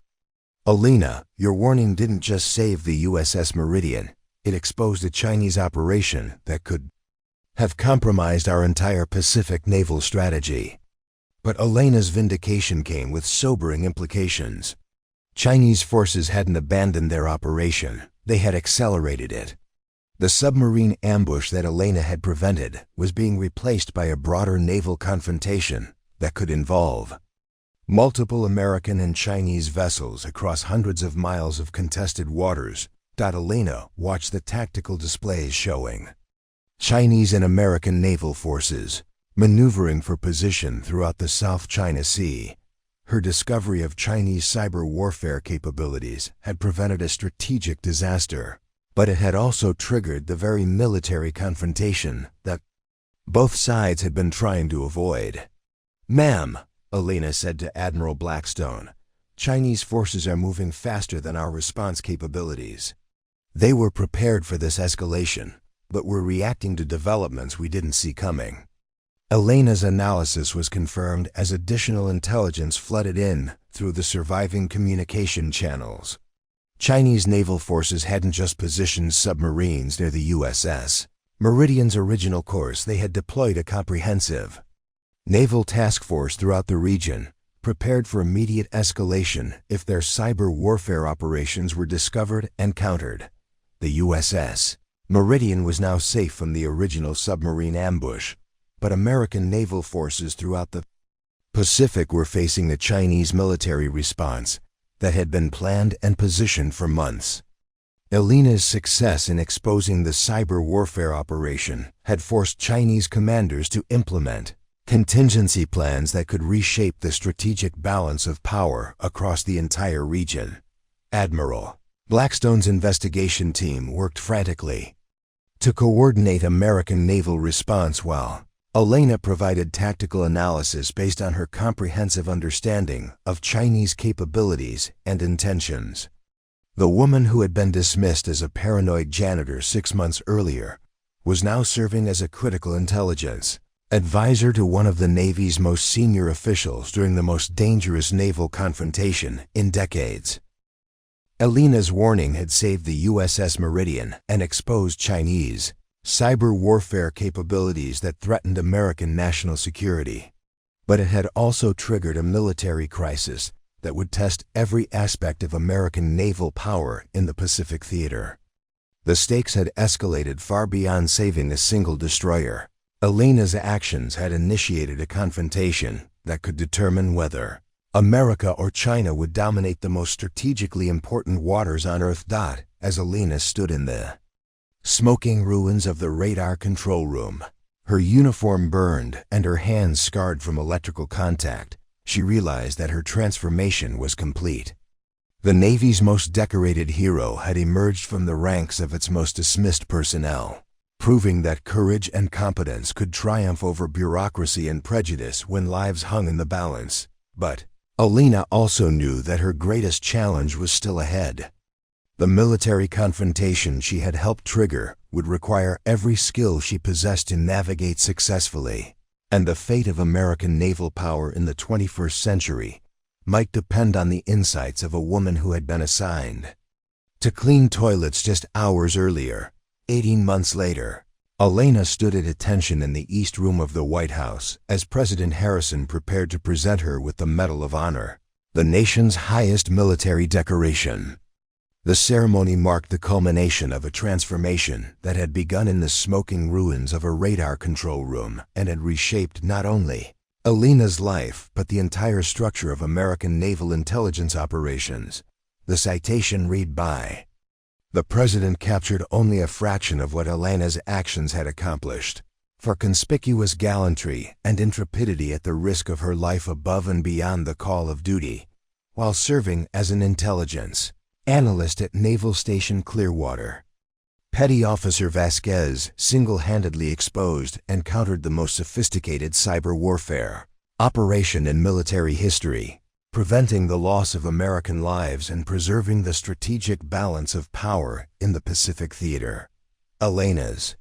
Elena, your warning didn't just save the USS Meridian, it exposed a Chinese operation that could have compromised our entire Pacific naval strategy. But Elena's vindication came with sobering implications. Chinese forces hadn't abandoned their operation, they had accelerated it. The submarine ambush that Elena had prevented was being replaced by a broader naval confrontation that could involve multiple American and Chinese vessels across hundreds of miles of contested waters. Elena watched the tactical displays showing Chinese and American naval forces maneuvering for position throughout the South China Sea. Her discovery of Chinese cyber warfare capabilities had prevented a strategic disaster, but it had also triggered the very military confrontation that both sides had been trying to avoid. "Ma'am," Elena said to Admiral Blackstone, "Chinese forces are moving faster than our response capabilities. They were prepared for this escalation, but were reacting to developments we didn't see coming." Elena's analysis was confirmed as additional intelligence flooded in through the surviving communication channels. Chinese naval forces hadn't just positioned submarines near the USS Meridian's original course, they had deployed a comprehensive naval task force throughout the region, prepared for immediate escalation if their cyber warfare operations were discovered and countered. The USS Meridian was now safe from the original submarine ambush, but American naval forces throughout the Pacific were facing the Chinese military response that had been planned and positioned for months. Elena's success in exposing the cyber warfare operation had forced Chinese commanders to implement contingency plans that could reshape the strategic balance of power across the entire region. Admiral Blackstone's investigation team worked frantically to coordinate American naval response while Elena provided tactical analysis based on her comprehensive understanding of Chinese capabilities and intentions. The woman who had been dismissed as a paranoid janitor 6 months earlier was now serving as a critical intelligence advisor to one of the Navy's most senior officials during the most dangerous naval confrontation in decades. Elena's warning had saved the USS Meridian and exposed Chinese cyber warfare capabilities that threatened American national security. But it had also triggered a military crisis that would test every aspect of American naval power in the Pacific theater. The stakes had escalated far beyond saving a single destroyer. Elena's actions had initiated a confrontation that could determine whether America or China would dominate the most strategically important waters on Earth. As Elena stood in the smoking ruins of the radar control room, her uniform burned and her hands scarred from electrical contact, she realized that her transformation was complete. The Navy's most decorated hero had emerged from the ranks of its most dismissed personnel, proving that courage and competence could triumph over bureaucracy and prejudice when lives hung in the balance. But Elena also knew that her greatest challenge was still ahead. The military confrontation she had helped trigger would require every skill she possessed to navigate successfully, and the fate of American naval power in the 21st century might depend on the insights of a woman who had been assigned to clean toilets just hours earlier. 18 months later, Elena stood at attention in the East Room of the White House as President Harrison prepared to present her with the Medal of Honor, the nation's highest military decoration. The ceremony marked the culmination of a transformation that had begun in the smoking ruins of a radar control room and had reshaped not only Elena's life, but the entire structure of American naval intelligence operations. The citation read by: "The President captured only a fraction of what Elena's actions had accomplished. For conspicuous gallantry and intrepidity at the risk of her life above and beyond the call of duty, while serving as an intelligence analyst at Naval Station Clearwater, Petty Officer Vasquez single-handedly exposed and countered the most sophisticated cyber warfare operation in military history, preventing the loss of American lives and preserving the strategic balance of power in the Pacific theater." Elena's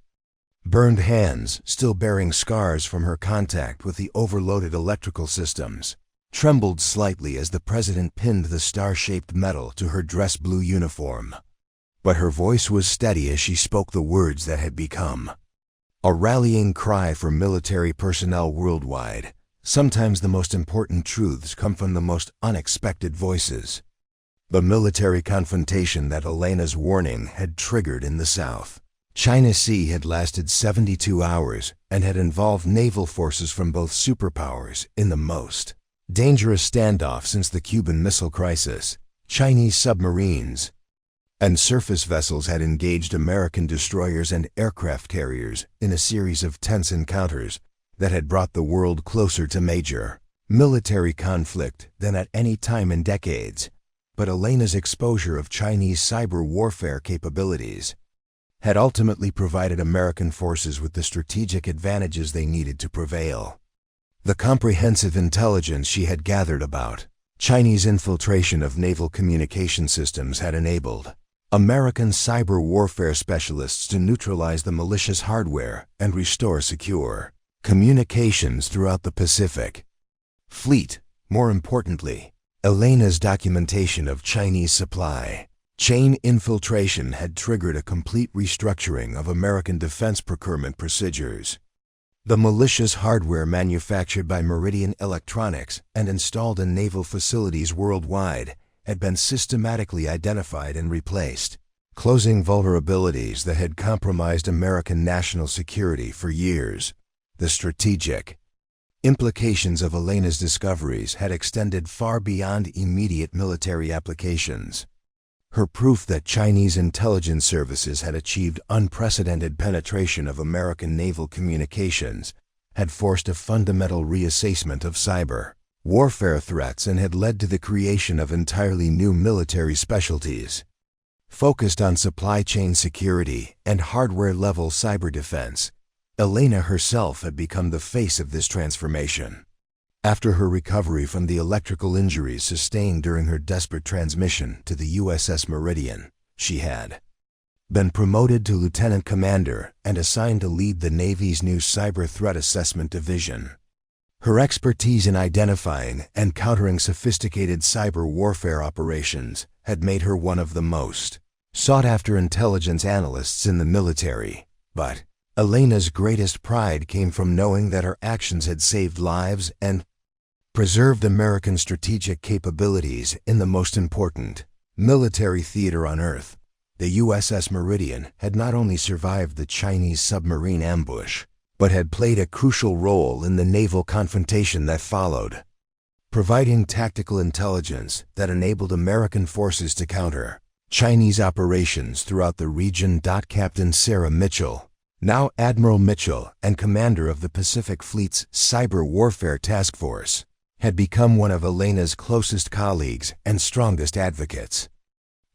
burned hands, still bearing scars from her contact with the overloaded electrical systems, trembled slightly as the President pinned the star-shaped medal to her dress blue uniform. But her voice was steady as she spoke the words that had become a rallying cry for military personnel worldwide. Sometimes the most important truths come from the most unexpected voices. The military confrontation that Elena's warning had triggered in the South China Sea had lasted 72 hours and had involved naval forces from both superpowers in the most dangerous standoff since the Cuban Missile Crisis. Chinese submarines and surface vessels had engaged American destroyers and aircraft carriers in a series of tense encounters that had brought the world closer to major military conflict than at any time in decades. But Elena's exposure of Chinese cyber warfare capabilities had ultimately provided American forces with the strategic advantages they needed to prevail. The comprehensive intelligence she had gathered about Chinese infiltration of naval communication systems had enabled American cyber warfare specialists to neutralize the malicious hardware and restore secure communications throughout the Pacific Fleet. More importantly, Elena's documentation of Chinese supply chain infiltration had triggered a complete restructuring of American defense procurement procedures. The malicious hardware manufactured by Meridian Electronics and installed in naval facilities worldwide had been systematically identified and replaced, closing vulnerabilities that had compromised American national security for years. The strategic implications of Elena's discoveries had extended far beyond immediate military applications. Her proof that Chinese intelligence services had achieved unprecedented penetration of American naval communications had forced a fundamental reassessment of cyber warfare threats and had led to the creation of entirely new military specialties focused on supply chain security and hardware-level cyber defense. Elena herself had become the face of this transformation. After her recovery from the electrical injuries sustained during her desperate transmission to the USS Meridian, she had been promoted to lieutenant commander and assigned to lead the Navy's new Cyber Threat Assessment Division. Her expertise in identifying and countering sophisticated cyber warfare operations had made her one of the most sought-after intelligence analysts in the military. But Elena's greatest pride came from knowing that her actions had saved lives and preserved American strategic capabilities in the most important military theater on Earth. The USS Meridian had not only survived the Chinese submarine ambush, but had played a crucial role in the naval confrontation that followed, providing tactical intelligence that enabled American forces to counter Chinese operations throughout the region. Captain Sarah Mitchell, now Admiral Mitchell and commander of the Pacific Fleet's Cyber Warfare Task Force, had become one of Elena's closest colleagues and strongest advocates.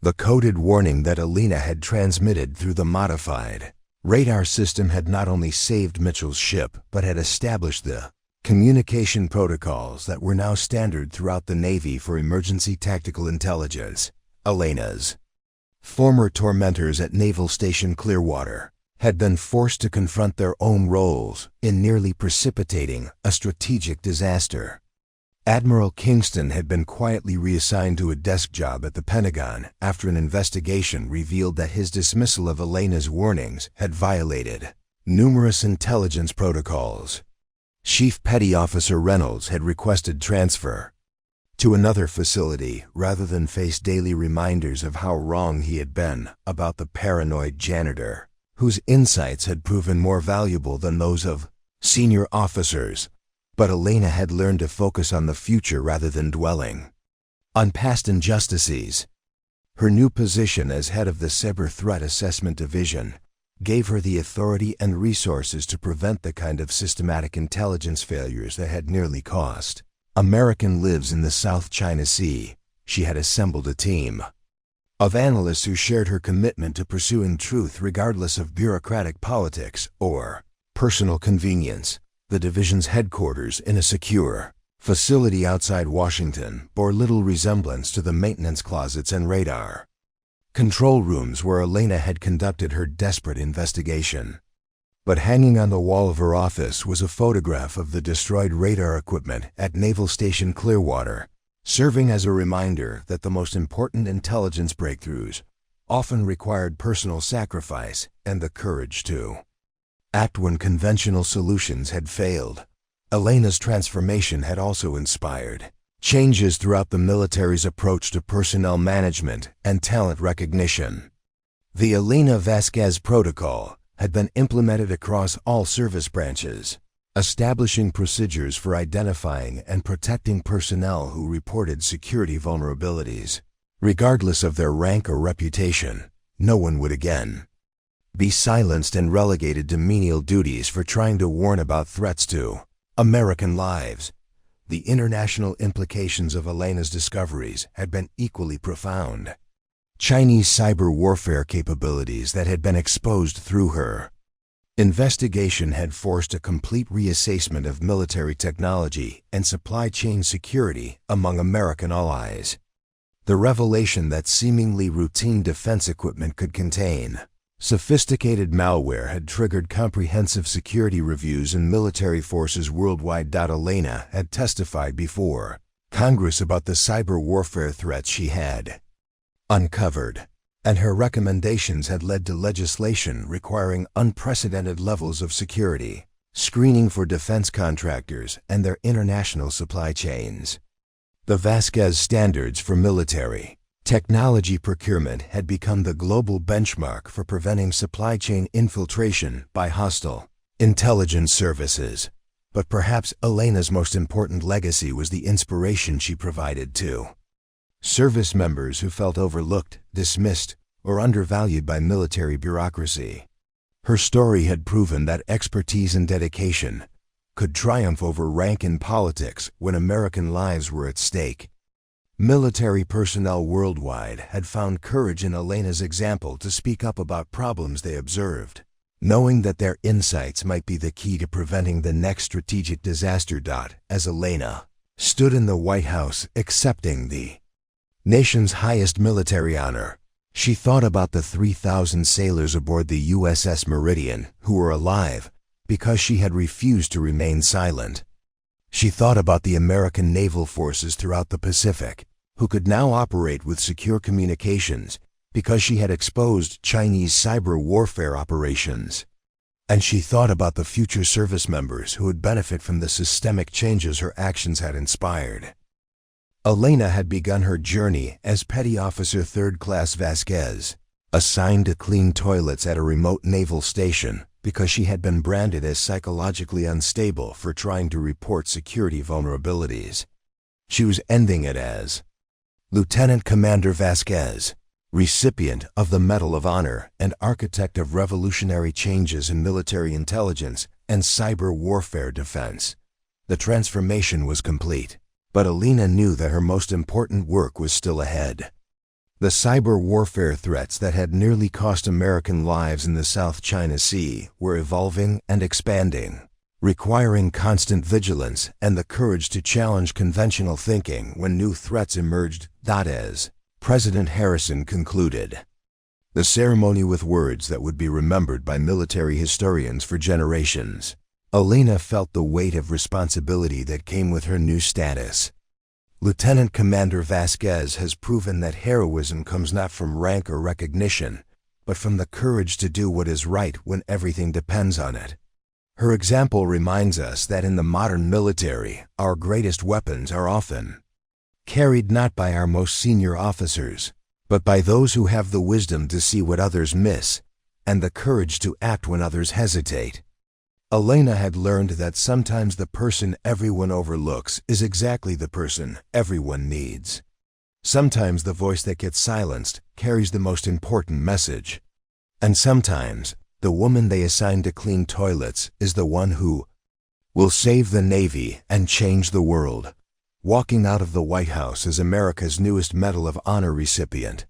The coded warning that Elena had transmitted through the modified radar system had not only saved Mitchell's ship, but had established the communication protocols that were now standard throughout the Navy for emergency tactical intelligence. Elena's former tormentors at Naval Station Clearwater had been forced to confront their own roles in nearly precipitating a strategic disaster. Admiral Kingston had been quietly reassigned to a desk job at the Pentagon after an investigation revealed that his dismissal of Elena's warnings had violated numerous intelligence protocols. Chief Petty Officer Reynolds had requested transfer to another facility rather than face daily reminders of how wrong he had been about the paranoid janitor, whose insights had proven more valuable than those of senior officers. But Elena had learned to focus on the future rather than dwelling on past injustices. Her new position as head of the Cyber Threat Assessment Division gave her the authority and resources to prevent the kind of systematic intelligence failures that had nearly cost American lives in the South China Sea. She had assembled a team of analysts who shared her commitment to pursuing truth regardless of bureaucratic politics or personal convenience. The division's headquarters, in a secure facility outside Washington, bore little resemblance to the maintenance closets and radar control rooms where Elena had conducted her desperate investigation. But hanging on the wall of her office was a photograph of the destroyed radar equipment at Naval Station Clearwater, serving as a reminder that the most important intelligence breakthroughs often required personal sacrifice and the courage to act when conventional solutions had failed. Elena's transformation had also inspired changes throughout the military's approach to personnel management and talent recognition. The Elena Vasquez Protocol had been implemented across all service branches, establishing procedures for identifying and protecting personnel who reported security vulnerabilities. Regardless of their rank or reputation, no one would again be silenced and relegated to menial duties for trying to warn about threats to American lives. The international implications of Elena's discoveries had been equally profound. Chinese cyber warfare capabilities that had been exposed through her investigation had forced a complete reassessment of military technology and supply chain security among American allies. The revelation that seemingly routine defense equipment could contain sophisticated malware had triggered comprehensive security reviews in military forces worldwide. Elena had testified before Congress about the cyber warfare threats she had uncovered, and her recommendations had led to legislation requiring unprecedented levels of security screening for defense contractors and their international supply chains. The Vasquez standards for military technology procurement had become the global benchmark for preventing supply chain infiltration by hostile intelligence services. But perhaps Elena's most important legacy was the inspiration she provided to service members who felt overlooked, dismissed, or undervalued by military bureaucracy. Her story had proven that expertise and dedication could triumph over rank in politics when American lives were at stake. Military personnel worldwide had found courage in Elena's example to speak up about problems they observed, knowing that their insights might be the key to preventing the next strategic disaster. As Elena stood in the White House accepting the nation's highest military honor, she thought about the 3,000 sailors aboard the USS Meridian who were alive because she had refused to remain silent. She thought about the American naval forces throughout the Pacific, who could now operate with secure communications because she had exposed Chinese cyber warfare operations. And she thought about the future service members who would benefit from the systemic changes her actions had inspired. Elena had begun her journey as Petty Officer 3rd Class Vasquez, assigned to clean toilets at a remote naval station because she had been branded as psychologically unstable for trying to report security vulnerabilities. She was ending it as Lieutenant Commander Vasquez, recipient of the Medal of Honor and architect of revolutionary changes in military intelligence and cyber warfare defense. The transformation was complete, but Elena knew that her most important work was still ahead. The cyber warfare threats that had nearly cost American lives in the South China Sea were evolving and expanding, requiring constant vigilance and the courage to challenge conventional thinking when new threats emerged. As President Harrison concluded the ceremony with words that would be remembered by military historians for generations, Elena felt the weight of responsibility that came with her new status. Lieutenant Commander Vasquez has proven that heroism comes not from rank or recognition, but from the courage to do what is right when everything depends on it. Her example reminds us that in the modern military, our greatest weapons are often carried not by our most senior officers, but by those who have the wisdom to see what others miss and the courage to act when others hesitate. Elena had learned that sometimes the person everyone overlooks is exactly the person everyone needs. Sometimes the voice that gets silenced carries the most important message. And sometimes, the woman they assign to clean toilets is the one who will save the Navy and change the world. Walking out of the White House as America's newest Medal of Honor recipient,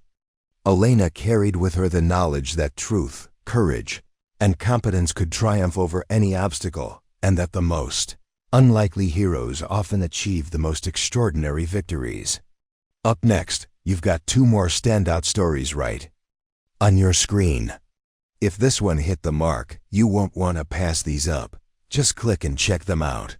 Elena carried with her the knowledge that truth, courage, and competence could triumph over any obstacle, and that the most unlikely heroes often achieve the most extraordinary victories. Up next, you've got 2 more standout stories right on your screen. If this one hit the mark, you won't want to pass these up. Just click and check them out.